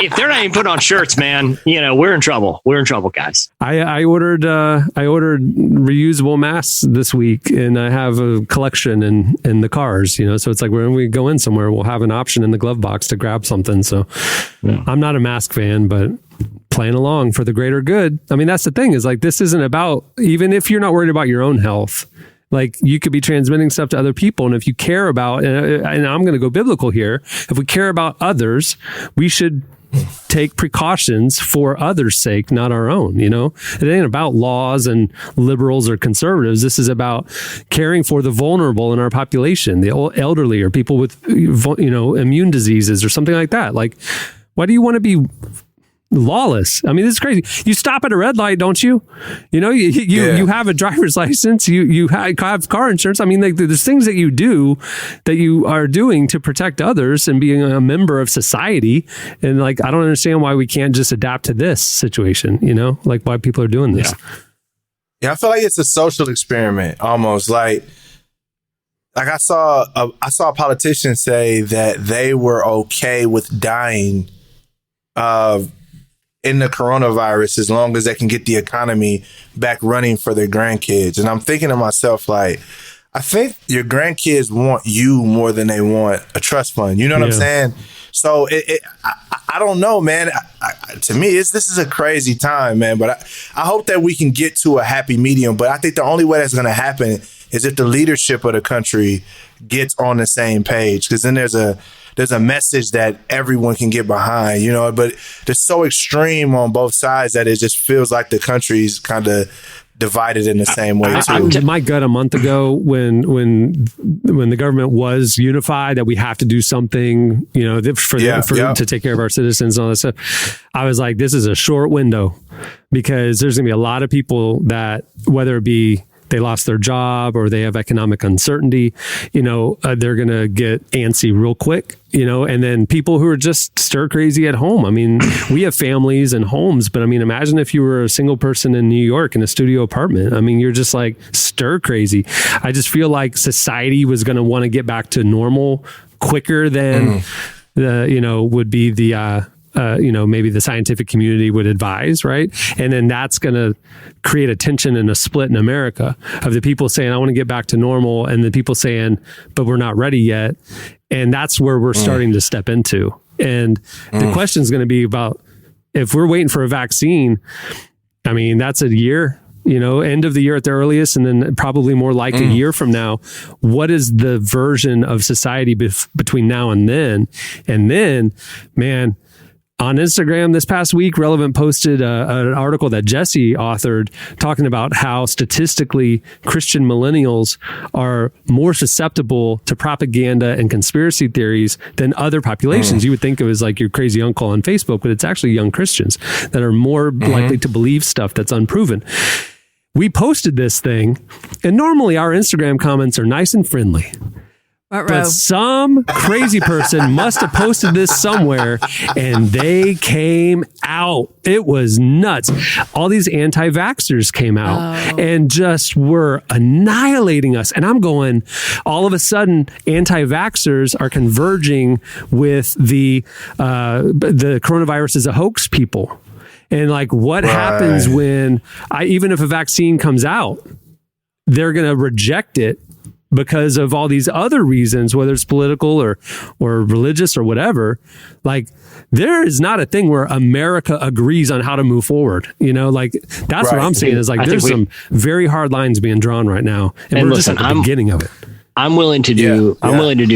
Speaker 3: if they're not even putting on shirts, man, we're in trouble. We're in trouble, guys.
Speaker 2: I ordered reusable masks this week, and I have a collection in the cars, so it's like when we go in somewhere, we'll have an option in the glove box to grab something. So I'm not a mask fan, but playing along for the greater good. I mean, that's the thing, is like, this isn't about, even if you're not worried about your own health, like you could be transmitting stuff to other people. And if you care about, and I'm going to go biblical here, if we care about others, we should take precautions for others' sake, not our own. It ain't about laws and liberals or conservatives. This is about caring for the vulnerable in our population, the elderly, or people with, immune diseases or something like that. Like, why do you want to be lawless? I mean, this is crazy. You stop at a red light, don't you? You have a driver's license. You have car insurance. I mean, like, there's things that you do that you are doing to protect others and being a member of society. And like, I don't understand why we can't just adapt to this situation. Like, why people are doing this.
Speaker 5: Yeah, I feel like it's a social experiment almost. Like I saw a politician say that they were okay with dying in the coronavirus as long as they can get the economy back running for their grandkids. And I'm thinking to myself, like, I think your grandkids want you more than they want a trust fund. You know what I'm saying? So I don't know, man. To me, this is a crazy time, man. But I hope that we can get to a happy medium. But I think the only way that's going to happen is if the leadership of the country gets on the same page. Because then there's a message that everyone can get behind, you know. But they're so extreme on both sides that it just feels like the country's kind of divided in the same way too.
Speaker 2: My gut a month ago when the government was unified that we have to do something, you know, to take care of our citizens and all that stuff. I was like, this is a short window because there's gonna be a lot of people that, whether it be they lost their job or they have economic uncertainty, you know, they're going to get antsy real quick, you know, and then people who are just stir crazy at home. I mean, we have families and homes, but I mean, imagine if you were a single person in New York in a studio apartment. I mean, you're just like stir crazy. I just feel like society was going to want to get back to normal quicker than would be the, maybe the scientific community would advise, right? And then that's going to create a tension and a split in America of the people saying, I want to get back to normal, and the people saying, but we're not ready yet. And that's where we're starting to step into. And the question is going to be about, if we're waiting for a vaccine, I mean, that's a year, you know, end of the year at the earliest, and then probably more like a year from now. What is the version of society between now and then? And then, man, on Instagram this past week, Relevant posted an article that Jesse authored talking about how statistically Christian millennials are more susceptible to propaganda and conspiracy theories than other populations. You would think it was like your crazy uncle on Facebook, but it's actually young Christians that are more likely to believe stuff that's unproven. We posted this thing, and normally our Instagram comments are nice and friendly. But some crazy person must have posted this somewhere, and they came out. It was nuts. All these anti-vaxxers came out and just were annihilating us. And I'm going, all of a sudden, anti-vaxxers are converging with the coronavirus is a hoax people. And like, what happens when even if a vaccine comes out, they're going to reject it because of all these other reasons, whether it's political or religious or whatever. Like, there is not a thing where America agrees on how to move forward. You know, like, that's what I'm saying is like, there's some very hard lines being drawn right now. And we're just at the beginning of it.
Speaker 3: I'm willing to do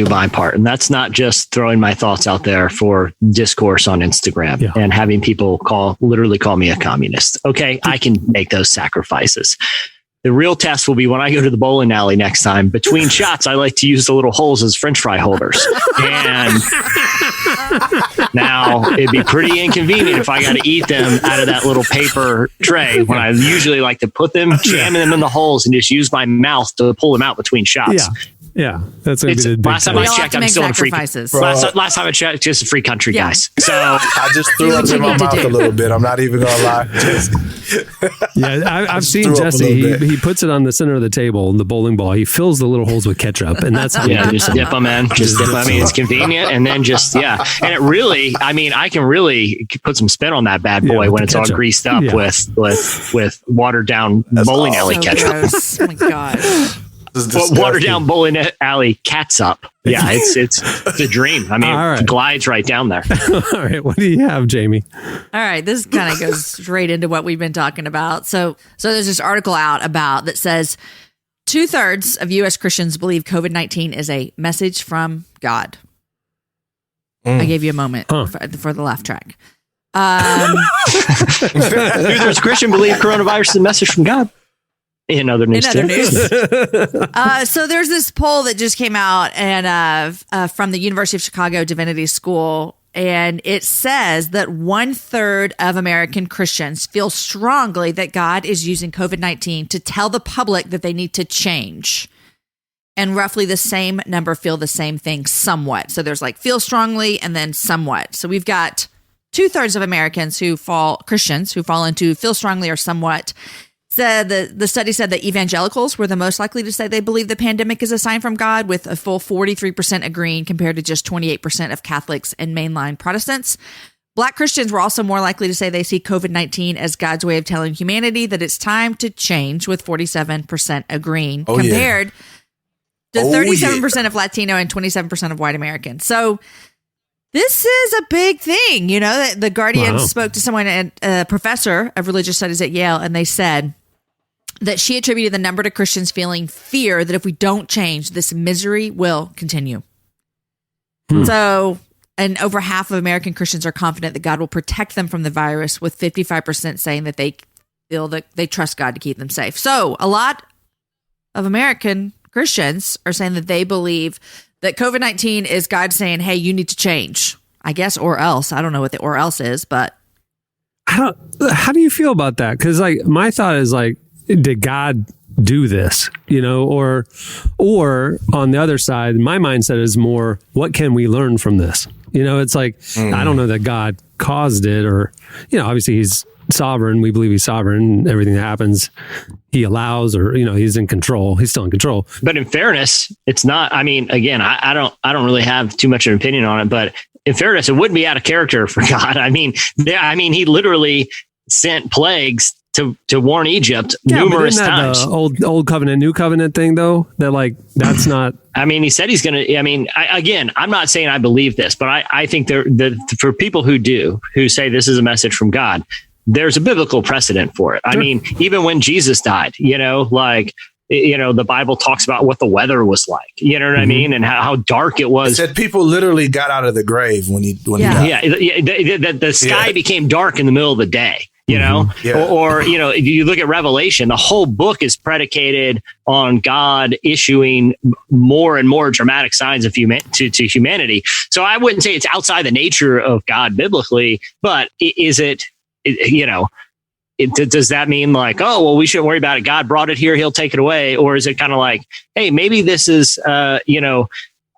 Speaker 3: my part. And that's not just throwing my thoughts out there for discourse on Instagram and having people literally call me a communist. Okay. I can make those sacrifices. The real test will be when I go to the bowling alley next time. Between shots, I like to use the little holes as French fry holders. And now it'd be pretty inconvenient if I got to eat them out of that little paper tray when I usually like to put them, jam them in the holes, and just use my mouth to pull them out between shots.
Speaker 2: Yeah, that's going to be the
Speaker 3: last time I checked. I'm still in a free. Last time I checked, just a free country, guys. So
Speaker 5: I just threw up in my mouth a little bit. I'm not even gonna lie.
Speaker 2: I've seen Jesse. He puts it on the center of the table, the bowling ball. He fills the little holes with ketchup, and that's how
Speaker 3: just dip them in. Just dip. I mean, it's convenient, and then and it really. I mean, I can really put some spin on that bad boy when it's all greased up with watered down bowling alley ketchup.
Speaker 4: Gross. Oh my god.
Speaker 3: Watered down bowling alley catsup. Yeah, it's a dream. I mean, it glides right down there.
Speaker 2: All right, what do you have, Jamie?
Speaker 4: All right, this kind of goes straight into what we've been talking about. So there's this article out that says 2/3 of U.S. Christians believe COVID-19 is a message from God. I gave you a moment for the laugh track.
Speaker 3: 2/3 Christian believe coronavirus is a message from God. In other news.
Speaker 4: So there's this poll that just came out and from the University of Chicago Divinity School, and it says that 1/3 of American Christians feel strongly that God is using COVID-19 to tell the public that they need to change. And roughly the same number feel the same thing somewhat. So there's like feel strongly and then somewhat. So we've got 2/3 of Americans Christians who fall into feel strongly or somewhat. Said the study said that evangelicals were the most likely to say they believe the pandemic is a sign from God, with a full 43% agreeing compared to just 28% of Catholics and mainline Protestants. Black Christians were also more likely to say they see COVID-19 as God's way of telling humanity that it's time to change, with 47% agreeing, compared to 37% of Latino and 27% of white Americans. So this is a big thing. You know, the Guardian spoke to someone, a professor of religious studies at Yale, and they said that she attributed the number to Christians feeling fear that if we don't change, this misery will continue. So, and over half of American Christians are confident that God will protect them from the virus, with 55% saying that they feel that they trust God to keep them safe. So a lot of American Christians are saying that they believe that COVID-19 is God saying, hey, you need to change, I guess, or else. I don't know what the or else is, but.
Speaker 2: How do you feel about that? Because like my thought is like, did God do this, you know, or on the other side, my mindset is more, what can we learn from this? You know, it's like, I don't know that God caused it, or, you know, obviously he's sovereign. We believe he's sovereign. Everything that happens, he allows, or, you know, he's in control. He's still in control.
Speaker 3: But in fairness, it's not, I mean, again, I don't really have too much of an opinion on it, but in fairness, it wouldn't be out of character for God. I mean, he literally sent plagues to warn Egypt numerous times.
Speaker 2: The old covenant, new covenant thing, though, that like, that's not.
Speaker 3: I mean, he said he's going to, I mean, I'm not saying I believe this, but I think for people who say this is a message from God, there's a biblical precedent for it. I mean, even when Jesus died, you know, like, you know, the Bible talks about what the weather was like, you know what I mean? And how dark it was.
Speaker 5: It said people literally got out of the grave when he died.
Speaker 3: The sky became dark in the middle of the day. You know, or, you know, if you look at Revelation, the whole book is predicated on God issuing more and more dramatic signs of to humanity. So I wouldn't say it's outside the nature of God biblically, but is it, you know, does that mean like, oh, well, we shouldn't worry about it. God brought it here. He'll take it away. Or is it kind of like, hey, maybe this is, you know,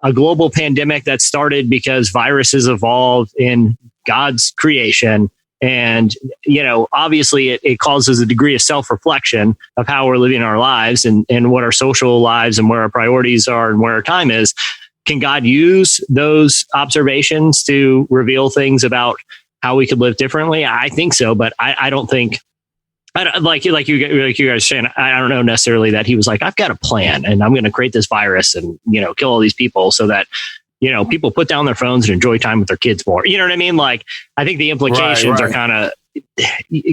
Speaker 3: a global pandemic that started because viruses evolved in God's creation. And, you know, obviously it causes a degree of self-reflection of how we're living our lives and what our social lives and where our priorities are and where our time is. Can God use those observations to reveal things about how we could live differently? I think so, but I don't think, like you guys are saying, I don't know necessarily that he was like, I've got a plan and I'm going to create this virus and, you know, kill all these people so that, you know, people put down their phones and enjoy time with their kids more. You know what I mean? Like, I think the implications are kind of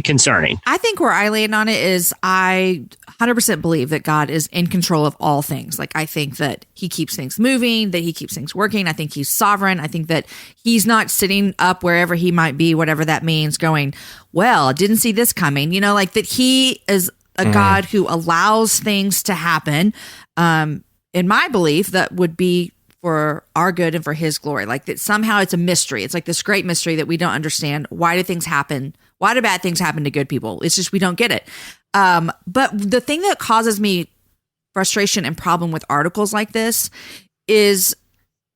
Speaker 3: concerning.
Speaker 4: I think where I land on it is I 100% believe that God is in control of all things. Like, I think that he keeps things moving, that he keeps things working. I think he's sovereign. I think that he's not sitting up wherever he might be, whatever that means, going, well, I didn't see this coming. You know, like that he is a God who allows things to happen. In my belief, that would be for our good and for his glory. Like that somehow it's a mystery. It's like this great mystery that we don't understand. Why do things happen? Why do bad things happen to good people? It's just, we don't get it. But the thing that causes me frustration and problem with articles like this is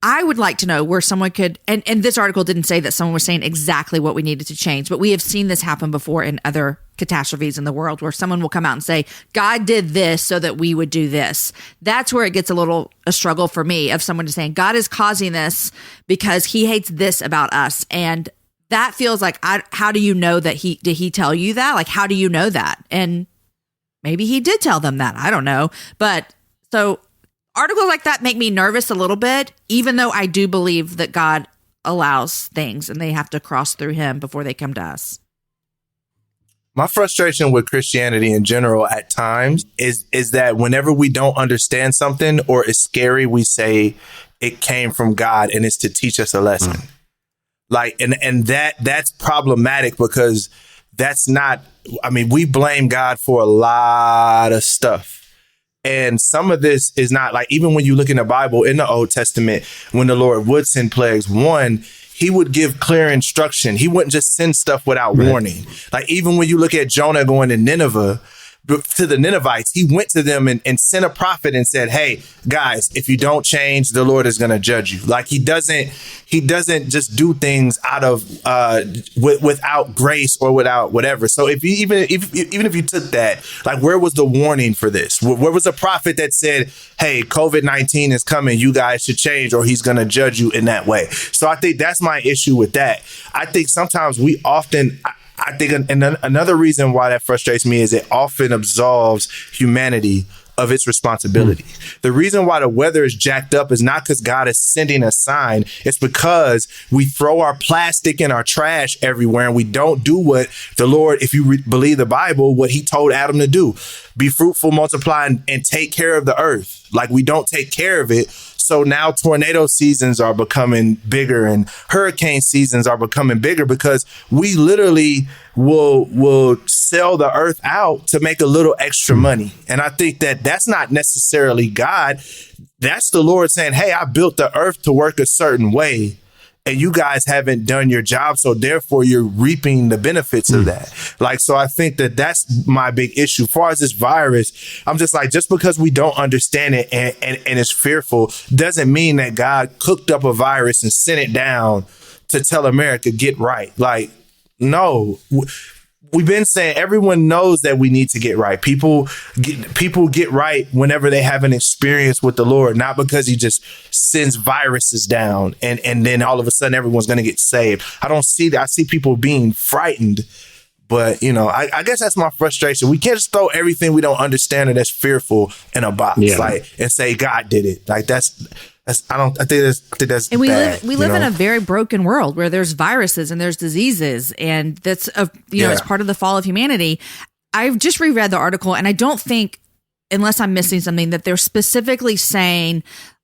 Speaker 4: I would like to know where someone could, and this article didn't say that someone was saying exactly what we needed to change, but we have seen this happen before in other catastrophes in the world where someone will come out and say, God did this so that we would do this. That's where it gets a struggle for me, of someone just saying, God is causing this because he hates this about us. And that feels like, how do you know that did he tell you that? Like, how do you know that? And maybe he did tell them that. I don't know. But so articles like that make me nervous a little bit, even though I do believe that God allows things and they have to cross through him before they come to us.
Speaker 5: My frustration with Christianity in general at times is that whenever we don't understand something or it's scary, we say it came from God and it's to teach us a lesson. Like, and that's problematic because that's not, I mean, we blame God for a lot of stuff. And some of this is not, like, even when you look in the Bible, in the Old Testament, when the Lord would send plagues, he would give clear instruction. He wouldn't just send stuff without warning. Like, even when you look at Jonah going to Nineveh, to the Ninevites, he went to them and sent a prophet and said, hey, guys, if you don't change, the Lord is going to judge you. Like he doesn't just do things out of without grace or without whatever. So even if you took that, like, where was the warning for this? Where was a prophet that said, hey, COVID-19 is coming, you guys should change, or he's going to judge you in that way? So I think that's my issue with that. I think sometimes I think another reason why that frustrates me is it often absolves humanity of its responsibility. The reason why the weather is jacked up is not because God is sending a sign. It's because we throw our plastic and our trash everywhere, and we don't do what the Lord, if you believe the Bible, what he told Adam to do. Be fruitful, multiply, and take care of the earth. Like, we don't take care of it. So now tornado seasons are becoming bigger and hurricane seasons are becoming bigger because we literally will sell the earth out to make a little extra money. And I think that that's not necessarily God. That's the Lord saying, hey, I built the earth to work a certain way, and you guys haven't done your job. So therefore you're reaping the benefits of that. Like, so I think that that's my big issue. As far as this virus, I'm just like, just because we don't understand it and it's fearful doesn't mean that God cooked up a virus and sent it down to tell America, get right. Like, no. We've been saying, everyone knows that we need to get right. People get right whenever they have an experience with the Lord, not because he just sends viruses down and then all of a sudden everyone's going to get saved. I don't see that. I see people being frightened, but I guess that's my frustration. We can't just throw everything we don't understand or that's fearful in a box, and say God did it. Like I think that's
Speaker 4: and we
Speaker 5: bad,
Speaker 4: live in a very broken world where there's viruses and there's diseases, and that's it's part of the fall of humanity. I've just reread the article, and I don't think, unless I'm missing something, that they're specifically saying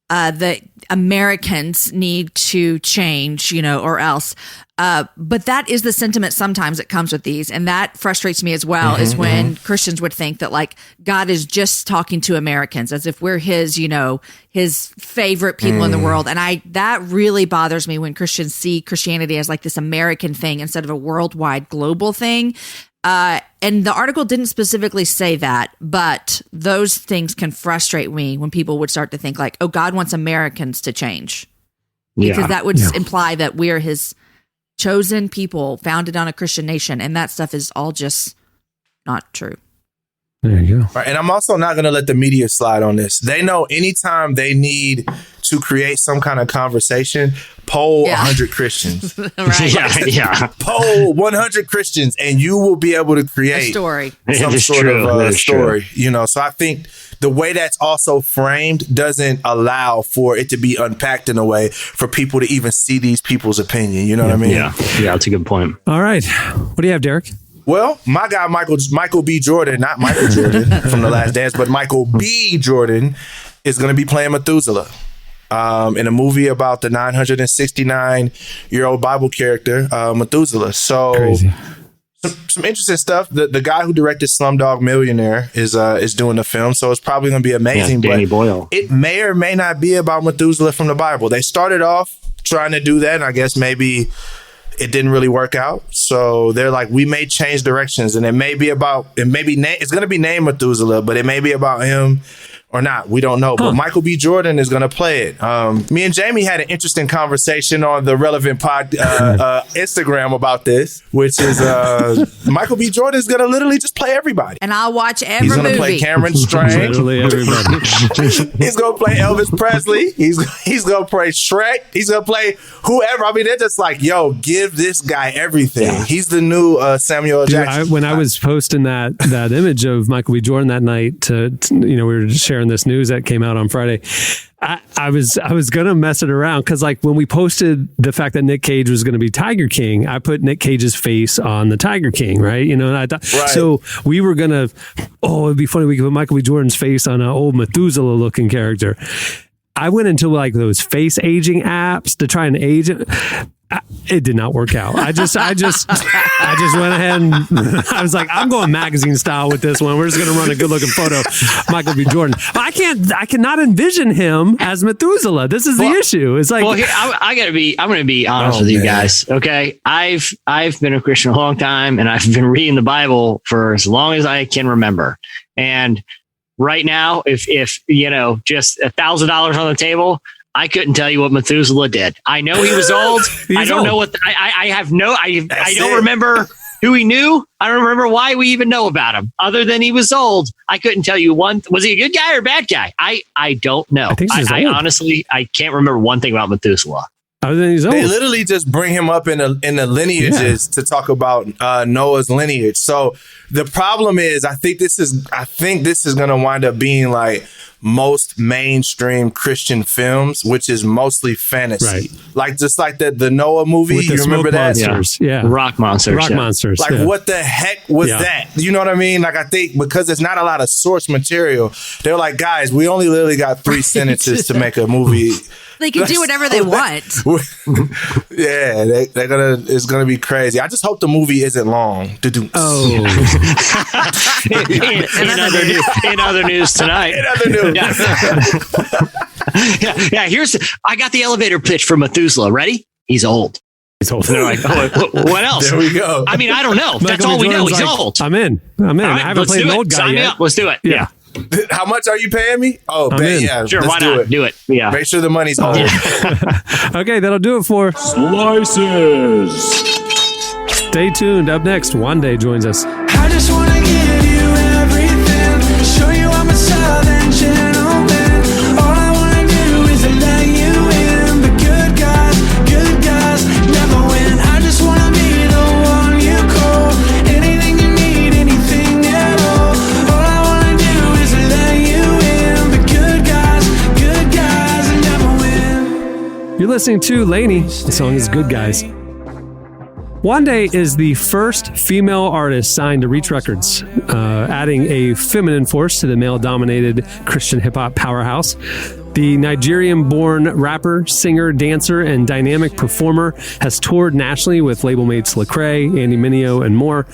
Speaker 4: that Americans need to change, or else. But that is the sentiment sometimes that comes with these. And that frustrates me as well, is when Christians would think that, like, God is just talking to Americans as if we're his, his favorite people in the world. And that really bothers me when Christians see Christianity as like this American thing instead of a worldwide global thing. And the article didn't specifically say that, but those things can frustrate me when people would start to think like, oh, God wants Americans to change. Because that would imply that we're his chosen people founded on a Christian nation. And that stuff is all just not true.
Speaker 2: There you go.
Speaker 5: Right, and I'm also not going to let the media slide on this. They know anytime they need to create some kind of conversation, poll 100 Christians. Poll 100 Christians, and you will be able to create
Speaker 4: a story.
Speaker 5: Some sort of story. So I think the way that's also framed doesn't allow for it to be unpacked in a way for people to even see these people's opinion. You know what I mean?
Speaker 3: Yeah, that's a good point.
Speaker 2: All right. What do you have, Derek?
Speaker 5: Well, my guy, Michael B. Jordan, not Michael Jordan from The Last Dance, but Michael B. Jordan is going to be playing Methuselah in a movie about the 969-year-old Bible character, Methuselah. So
Speaker 2: crazy.
Speaker 5: Some interesting stuff. The guy who directed Slumdog Millionaire is doing the film, so it's probably going to be amazing.
Speaker 3: Danny Boyle.
Speaker 5: It may or may not be about Methuselah from the Bible. They started off trying to do that, and I guess maybe it didn't really work out. So they're like, we may change directions, and it's going to be named Methuselah, but it may be about him or not. We don't know. But Michael B. Jordan is going to play it. Me and Jamie had an interesting conversation on the Relevant Pod Instagram about this, which is Michael B. Jordan is going to literally just play everybody.
Speaker 4: And I'll watch every movie.
Speaker 5: He's going to play Cameron Strange.
Speaker 2: Literally everybody.
Speaker 5: He's going to play Elvis Presley. He's going to play Shrek. He's going to play whoever. I mean, they're just like, yo, give this guy everything. Yeah. He's the new Samuel L. Jackson.
Speaker 2: When I was posting that image of Michael B. Jordan that night to we were sharing this news that came out on Friday, I was gonna mess it around because, like, when we posted the fact that Nick Cage was going to be Tiger King, I put Nick Cage's face on the Tiger King, right? And I thought so we were gonna. Oh, it'd be funny we could put Michael B. Jordan's face on an old Methuselah looking character. I went into like those face aging apps to try and age it. It did not work out. I just went ahead and I was like, I'm going magazine style with this one. We're just going to run a good looking photo. Michael B. Jordan. I cannot envision him as Methuselah. This is the issue. It's like,
Speaker 3: I'm going to be honest with you guys. Okay. I've been a Christian a long time, and I've been reading the Bible for as long as I can remember. And right now, if just $1,000 on the table, I couldn't tell you what Methuselah did. I know he was old. I don't know what I don't remember who he knew. I don't remember why we even know about him other than he was old. I couldn't tell you was he a good guy or a bad guy? I don't know. I honestly, I can't remember one thing about Methuselah.
Speaker 2: Other than he's old.
Speaker 5: They literally just bring him up in the lineages to talk about Noah's lineage. So the problem is, I think this is going to wind up being like most mainstream Christian films, which is mostly fantasy. Right. Like just like the Noah movie.
Speaker 2: With the
Speaker 5: you remember that?
Speaker 2: Monsters. Yeah.
Speaker 3: Rock monsters.
Speaker 2: Monsters.
Speaker 5: Like what the heck was that? You know what I mean? Like I think because there's not a lot of source material, they're like, guys, we only literally got 3 sentences to make a movie.
Speaker 4: They can do whatever they want.
Speaker 5: Yeah, it's gonna be crazy. I just hope the movie isn't long.
Speaker 2: Oh.
Speaker 3: In other news tonight.
Speaker 5: In other news.
Speaker 3: Yeah. I got the elevator pitch for Methuselah. Ready? He's old.
Speaker 2: He's old.
Speaker 3: And they're like, what else?
Speaker 5: There we go.
Speaker 3: I mean, I don't know. That's all we know. He's old.
Speaker 2: I'm in.
Speaker 3: Right,
Speaker 2: I haven't played an old guy
Speaker 3: Sign
Speaker 2: yet.
Speaker 3: me up. Let's do it. Yeah.
Speaker 5: How much are you paying me? Oh, yeah.
Speaker 3: Sure, why not? Do it. Yeah.
Speaker 5: Make sure the money's old.
Speaker 2: Okay, that'll do it for
Speaker 14: Slices.
Speaker 2: Stay tuned. Up next, Wande joins us.
Speaker 7: I just wanna give you everything, show you I'm a southern gentleman. All I wanna do is let you in, but good guys never win. I just wanna be the one you call, anything you need, anything at all. All I wanna do is let you in, but good guys never win.
Speaker 2: You're listening to Lainey. The song is Good Guys. Wande is the first female artist signed to Reach Records, adding a feminine force to the male-dominated Christian hip-hop powerhouse. The Nigerian-born rapper, singer, dancer, and dynamic performer has toured nationally with label mates Lecrae, Andy Mineo, and more,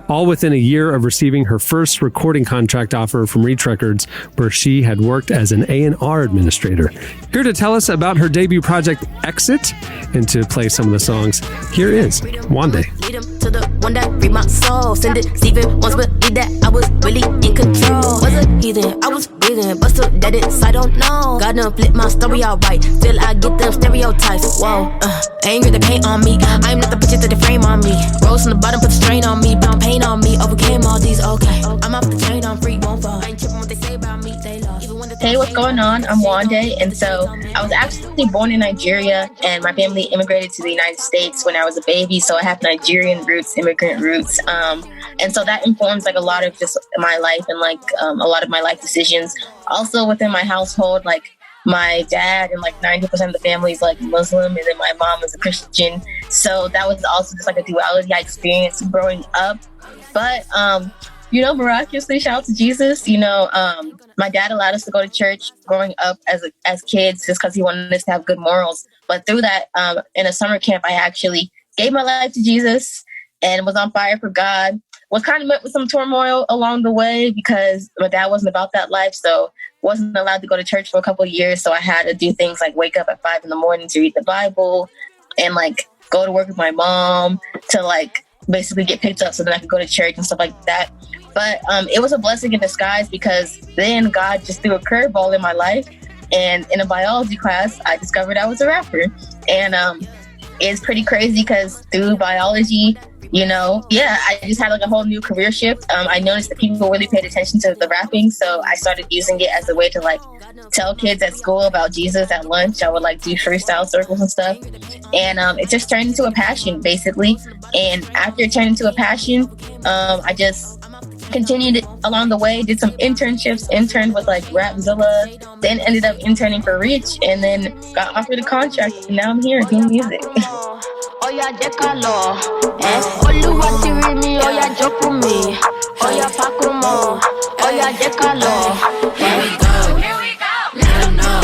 Speaker 2: all within a year of receiving her first recording contract offer from Reach Records, where she had worked as an A&R administrator. Here to tell us about her debut project, Exit, and to play some of the songs, here is Wande.
Speaker 15: Lead him to the one that read my soul. Send it, Steven once believe that I was really in control. Was a heathen, I was breathing, but still dead it, I don't know. God done flip my story out right, till I get them stereotypes. Whoa, anger the paint on me. I am not the picture that they frame on me. Rose from the bottom, put the strain on me. Bound pain on me, overcame all these, okay. I'm off the train, I'm free, won't fall. I ain't tripping what they say about me, they love.
Speaker 16: Hey, what's going on? I'm Wande, and so I was actually born in Nigeria, and my family immigrated to the United States when I was a baby, so I have Nigerian roots, immigrant roots, and so that informs like a lot of just my life and like a lot of my life decisions. Also within my household, like my dad and like 90% of the family is like Muslim, and then my mom is a Christian, so that was also just like a duality I experienced growing up. But miraculously, shout out to Jesus. My dad allowed us to go to church growing up as kids just because he wanted us to have good morals. But through that, in a summer camp, I actually gave my life to Jesus and was on fire for God. Was kind of met with some turmoil along the way because my dad wasn't about that life, so wasn't allowed to go to church for a couple of years. So I had to do things like wake up at 5 a.m. to read the Bible and like go to work with my mom to like basically get picked up so then I could go to church and stuff like that. But it was a blessing in disguise because then God just threw a curveball in my life. And in a biology class, I discovered I was a rapper. And it's pretty crazy because through biology, I just had like a whole new career shift. I noticed that people really paid attention to the rapping. So I started using it as a way to like tell kids at school about Jesus at lunch. I would like do freestyle circles and stuff. And it just turned into a passion basically. And after it turned into a passion, I just continued it along the way, did some internships, interned with like Rapzilla, then ended up interning for Reach, and then got offered a contract, and now I'm here doing music.
Speaker 15: Oya jẹ́ ká lọ, Olúwa ti rí mi, oya jókòó mi, oya pákó mọ́, oya jẹ́ ká lọ. Here we go, let 'em know,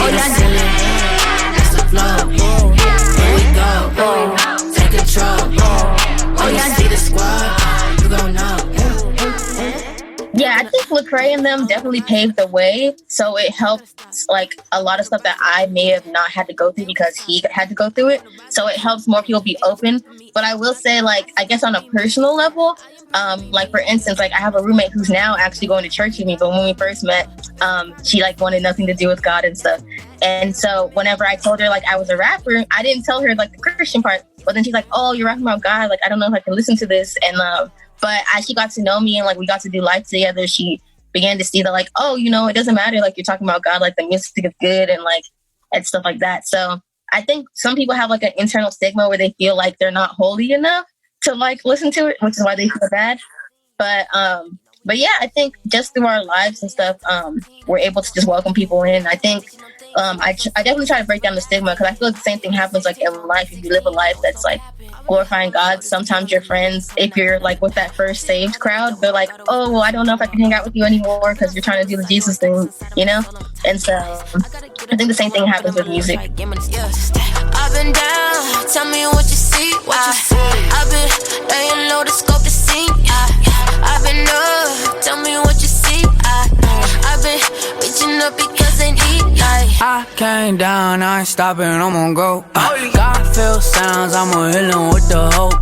Speaker 15: oya jẹ́, that's the flow. Here we go.
Speaker 16: Lecrae and them definitely paved the way. So it helped like a lot of stuff that I may have not had to go through because he had to go through it. So it helps more people be open. But I will say, like, I guess on a personal level, like for instance, like I have a roommate who's now actually going to church with me. But when we first met, she like wanted nothing to do with God and stuff. And so whenever I told her like I was a rapper, I didn't tell her like the Christian part. But then she's like, "Oh, you're rapping about God. Like I don't know if I can listen to this." And but as she got to know me and like we got to do life together, she began to see that like, oh, you know, it doesn't matter. Like you're talking about God, like the music is good and like and stuff like that. So I think some people have like an internal stigma where they feel like they're not holy enough to like listen to it, which is why they feel bad. But yeah, I think just through our lives and stuff, we're able to just welcome people in. I think I definitely try to break down the stigma because I feel like the same thing happens like in life. If you live a life that's like glorifying God, sometimes your friends, if you're like with that first saved crowd, they're like, "Oh, well, I don't know if I can hang out with you anymore because you're trying to do the Jesus thing," you know? And so I think the same thing happens with music.
Speaker 15: I've been down, tell me what you see, I've been laying low to scope the scene, I've been up, tell me what you see, I've been reaching up because they need like
Speaker 17: I came down, I ain't stopping, I'm on go. God feel sounds, I'ma hit him with the hope.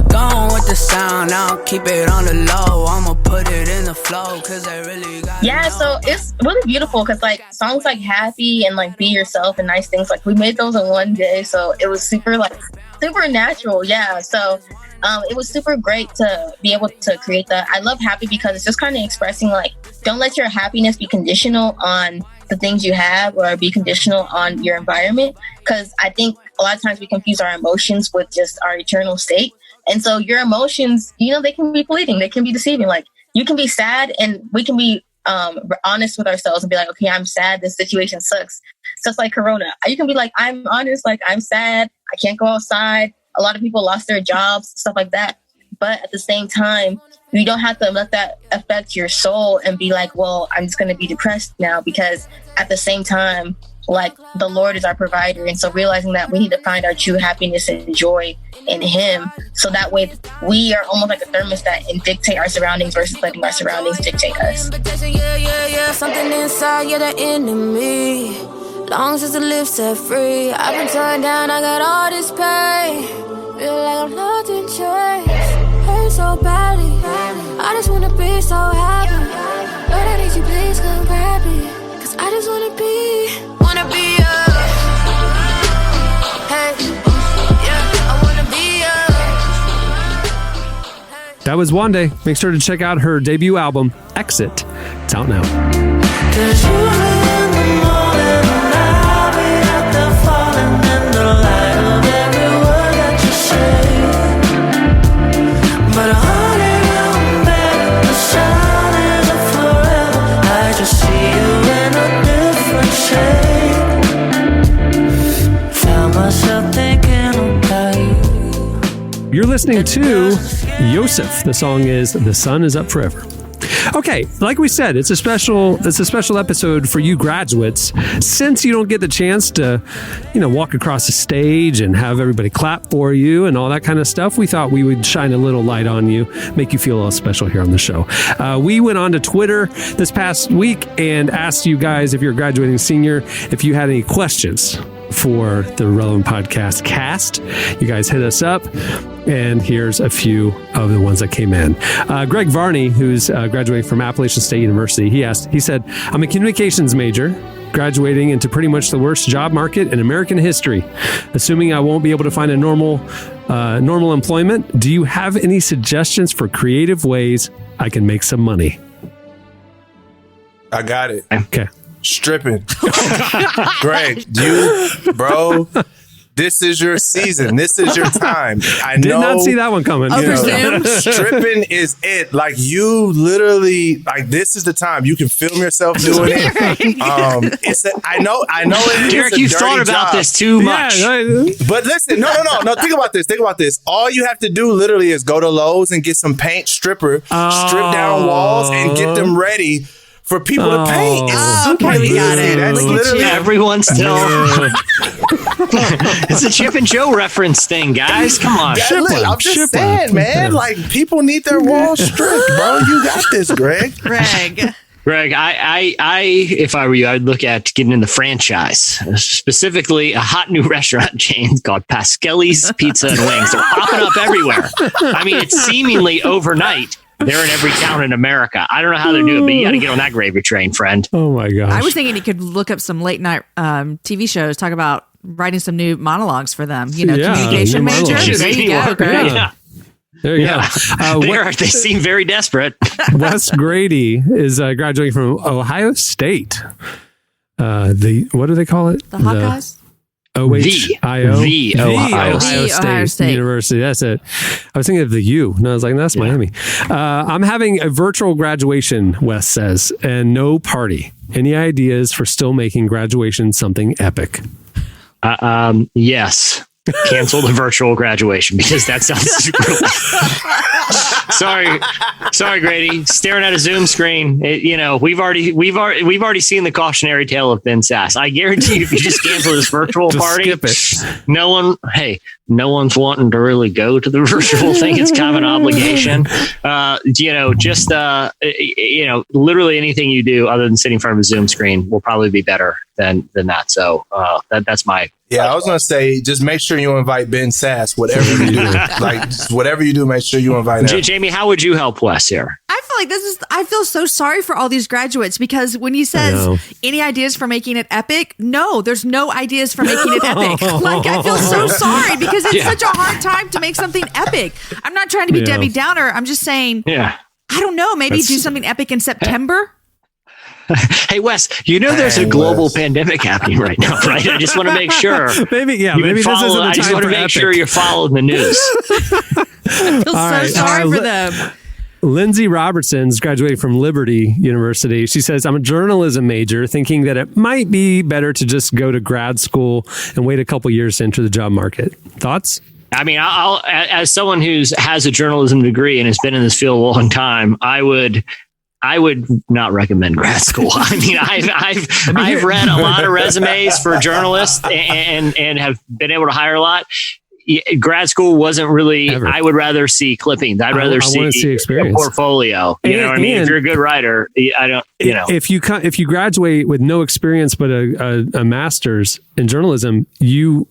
Speaker 17: Gone with the sound, now keep it on the low. I'ma put it in the flow, cause I really got
Speaker 16: yeah, so it's really beautiful because like songs like Happy and like Be Yourself and Nice Things, like we made those in one day, so it was super natural. Yeah, so it was super great to be able to create that. I love Happy because it's just kind of expressing like, don't let your happiness be conditional on the things you have or be conditional on your environment, because I think a lot of times we confuse our emotions with just our eternal state. And so your emotions, you know, they can be fleeting, they can be deceiving. Like you can be sad and we can be honest with ourselves and be like, okay, I'm sad, this situation sucks. Just like Corona, you can be like, I'm honest, like I'm sad, I can't go outside. A lot of people lost their jobs, stuff like that. But at the same time, you don't have to let that affect your soul and be like, well, I'm just going to be depressed now, because at the same time, like the Lord is our provider. And so realizing that we need to find our true happiness and joy in Him. So that way we are almost like a thermostat and dictate our surroundings versus letting our surroundings dictate us.
Speaker 15: Yeah, something inside, yeah, the enemy. Long as the lips set free. I've been turned down, I got all this pain. Feel like I'm lost in chains. Hurt so badly. I just wanna be so happy. Lord, I need you, please come grab me. Cause I just wanna be Hey, yeah, I wanna be
Speaker 2: That was Wande. Make sure to check out her debut album, Exit. It's out now. You're listening to Yosef. The song is "The Sun Is Up Forever." Okay, like we said, it's a special episode for you graduates. Since you don't get the chance to, walk across the stage and have everybody clap for you and all that kind of stuff, we thought we would shine a little light on you, make you feel a little special here on the show. We went on to Twitter this past week and asked you guys, if you're a graduating senior, if you had any questions for the Relevant Podcast cast. You guys hit us up, and here's a few of the ones that came in. Greg Varney, who's graduating from Appalachian State University, he said, I'm a communications major, graduating into pretty much the worst job market in American history. Assuming I won't be able to find a normal employment, do you have any suggestions for creative ways I can make some money?
Speaker 5: I got it.
Speaker 2: Okay.
Speaker 5: Stripping. Greg, bro, this is your season. This is your time. I
Speaker 2: did not see that one coming.
Speaker 5: Stripping is it. Like you literally, like this is the time. You can film yourself doing it. I know it.
Speaker 3: Derek, you've thought about this too much.
Speaker 2: Yeah,
Speaker 5: but listen, no. Think about this. All you have to do literally is go to Lowe's and get some paint strip down walls and get them ready for people to paint.
Speaker 4: Okay, we got it.
Speaker 5: That's literally
Speaker 3: everyone's still. It's a Chip and Joe reference thing, guys. Come on.
Speaker 5: I'm just saying, man. Like people need their walls stripped, bro. You got this, Greg.
Speaker 3: Greg, I, if I were you, I'd look at getting in the franchise, specifically a hot new restaurant chain called Pasquelli's Pizza and Wings. They're popping up everywhere. I mean, it's seemingly overnight. They're in every town in America. I don't know how they're doing, but you got to get on that gravy train, friend.
Speaker 2: Oh my gosh!
Speaker 4: I was thinking you could look up some late night TV shows, talk about writing some new monologues for them. You know, communication major. There you go, Greg.
Speaker 2: Yeah. There you go.
Speaker 3: They seem very desperate.
Speaker 2: Wes Grady is graduating from Ohio State. What do they call it?
Speaker 4: The Hawkeyes?
Speaker 2: OHIO.
Speaker 3: The Ohio
Speaker 2: State University. That's it. I was thinking of the U. And I was like, that's Miami. I'm having a virtual graduation, Wes says, and no party. Any ideas for still making graduation something epic?
Speaker 3: Yes. Cancel the virtual graduation because that sounds super. Sorry, Grady. Staring at a Zoom screen. We've already seen the cautionary tale of Ben Sass. I guarantee you, if you just cancel this virtual party,
Speaker 2: skip it.
Speaker 3: No one's wanting to really go to the virtual thing. It's kind of an obligation. Literally anything you do other than sitting in front of a Zoom screen will probably be better than that. So that's my.
Speaker 5: Yeah, I was going to say, just make sure you invite Ben Sass, whatever you do. Whatever you do, make sure you invite him.
Speaker 3: Jamie, how would you help Wes here?
Speaker 4: I feel like I feel so sorry for all these graduates because when he says any ideas for making it epic, no, there's no ideas for making it epic. Like, I feel so sorry because it's such a hard time to make something epic. I'm not trying to be Debbie Downer. I'm just saying, I don't know, maybe do something epic in September.
Speaker 3: Hey, Wes, there's a global pandemic happening right now, right? I just want to make sure.
Speaker 2: Maybe this isn't the time.
Speaker 3: I just want to make sure you're following the news.
Speaker 4: I feel so sorry for them.
Speaker 2: Lindsay Robertson's graduating from Liberty University. She says, I'm a journalism major, thinking that it might be better to just go to grad school and wait a couple years to enter the job market. Thoughts?
Speaker 3: I mean, I'll as someone who has a journalism degree and has been in this field a long time, I would not recommend grad school. I mean, I've read a lot of resumes for journalists and have been able to hire a lot. Grad school wasn't really. Ever. I would rather see clippings. I'd rather see a portfolio. You know what I mean? If you're a good writer, I don't.
Speaker 2: If you graduate with no experience but a master's in journalism, you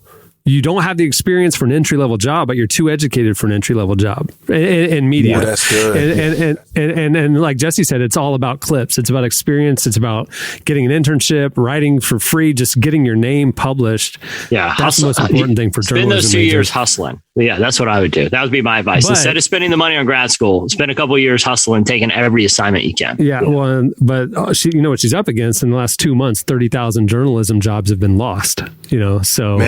Speaker 2: don't have the experience for an entry-level job, but you're too educated for an entry-level job in media.
Speaker 5: Yeah, that's good.
Speaker 2: And like Jesse said, it's all about clips. It's about experience. It's about getting an internship, writing for free, just getting your name published.
Speaker 3: Yeah,
Speaker 2: that's the most important thing for journalism.
Speaker 3: Spend those 2 years hustling. Yeah, that's what I would do. That would be my advice. Instead of spending the money on grad school, spend a couple of years hustling, taking every assignment you can.
Speaker 2: Yeah, well, but she, what she's up against in the last 2 months, 30,000 journalism jobs have been lost. So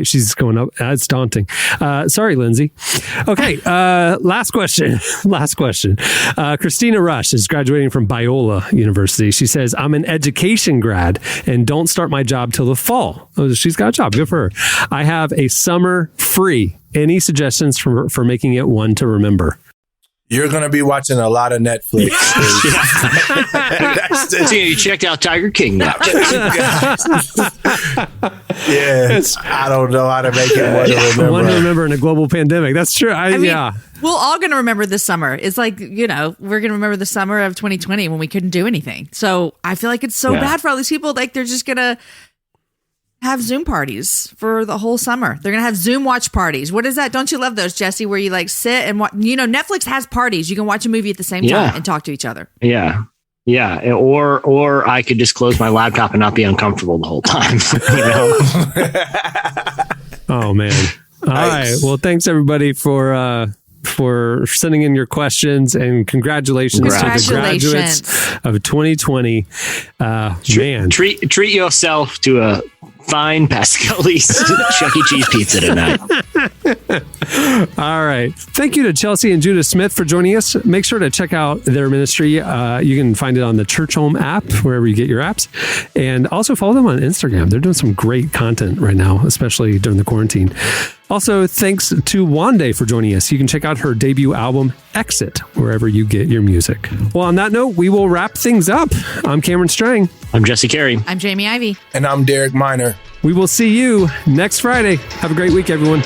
Speaker 2: she's going up. It's daunting. Sorry, Lindsay. Okay, last question. Christina Rush is graduating from Biola University. She says, I'm an education grad and don't start my job till the fall. Oh, she's got a job. Good for her. I have a summer free. Any suggestions for making it one to remember?
Speaker 5: You're going to be watching a lot of Netflix.
Speaker 3: So you checked out Tiger King now.
Speaker 5: I don't know how to make it one to remember.
Speaker 2: One to remember in a global pandemic. That's true.
Speaker 4: We're all going to remember this summer. It's like, we're going to remember the summer of 2020 when we couldn't do anything. So I feel like it's so bad for all these people. Like, they're just going to have Zoom parties for the whole summer. They're going to have Zoom watch parties. What is that? Don't you love those, Jesse, where you like sit and watch, Netflix has parties. You can watch a movie at the same time and talk to each other.
Speaker 3: Yeah. Yeah. Or I could just close my laptop and not be uncomfortable the whole time.
Speaker 2: Oh man. All right. Well, thanks everybody for sending in your questions, and congratulations to the graduates of 2020. Man,
Speaker 3: treat yourself to a fine Pasquelli's Chuck E. Cheese pizza tonight.
Speaker 2: All right. Thank you to Chelsea and Judah Smith for joining us. Make sure to check out their ministry. You can find it on the Churchome app, wherever you get your apps. And also follow them on Instagram. They're doing some great content right now, especially during the quarantine. Also, thanks to Wande for joining us. You can check out her debut album, Exit, wherever you get your music. Well, on that note, we will wrap things up. I'm Cameron Strang.
Speaker 3: I'm Jesse Carey.
Speaker 4: I'm Jamie Ivey.
Speaker 5: And I'm Derek Miner.
Speaker 2: We will see you next Friday. Have a great week, everyone.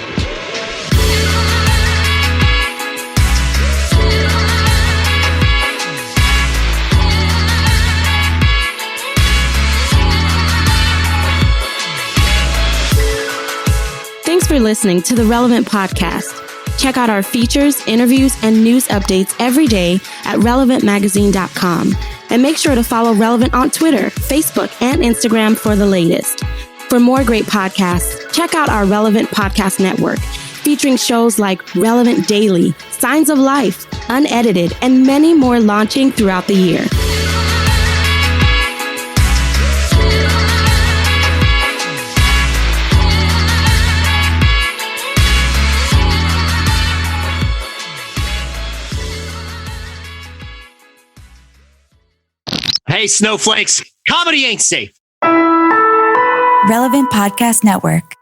Speaker 1: for listening to the Relevant Podcast. Check out our features, interviews, and news updates every day at relevantmagazine.com. And make sure to follow Relevant on Twitter, Facebook, and Instagram for the latest. For more great podcasts, check out our Relevant Podcast Network, featuring shows like Relevant Daily, Signs of Life, Unedited, and many more launching throughout the year.
Speaker 3: Hey, snowflakes, comedy ain't safe.
Speaker 18: Relevant Podcast Network.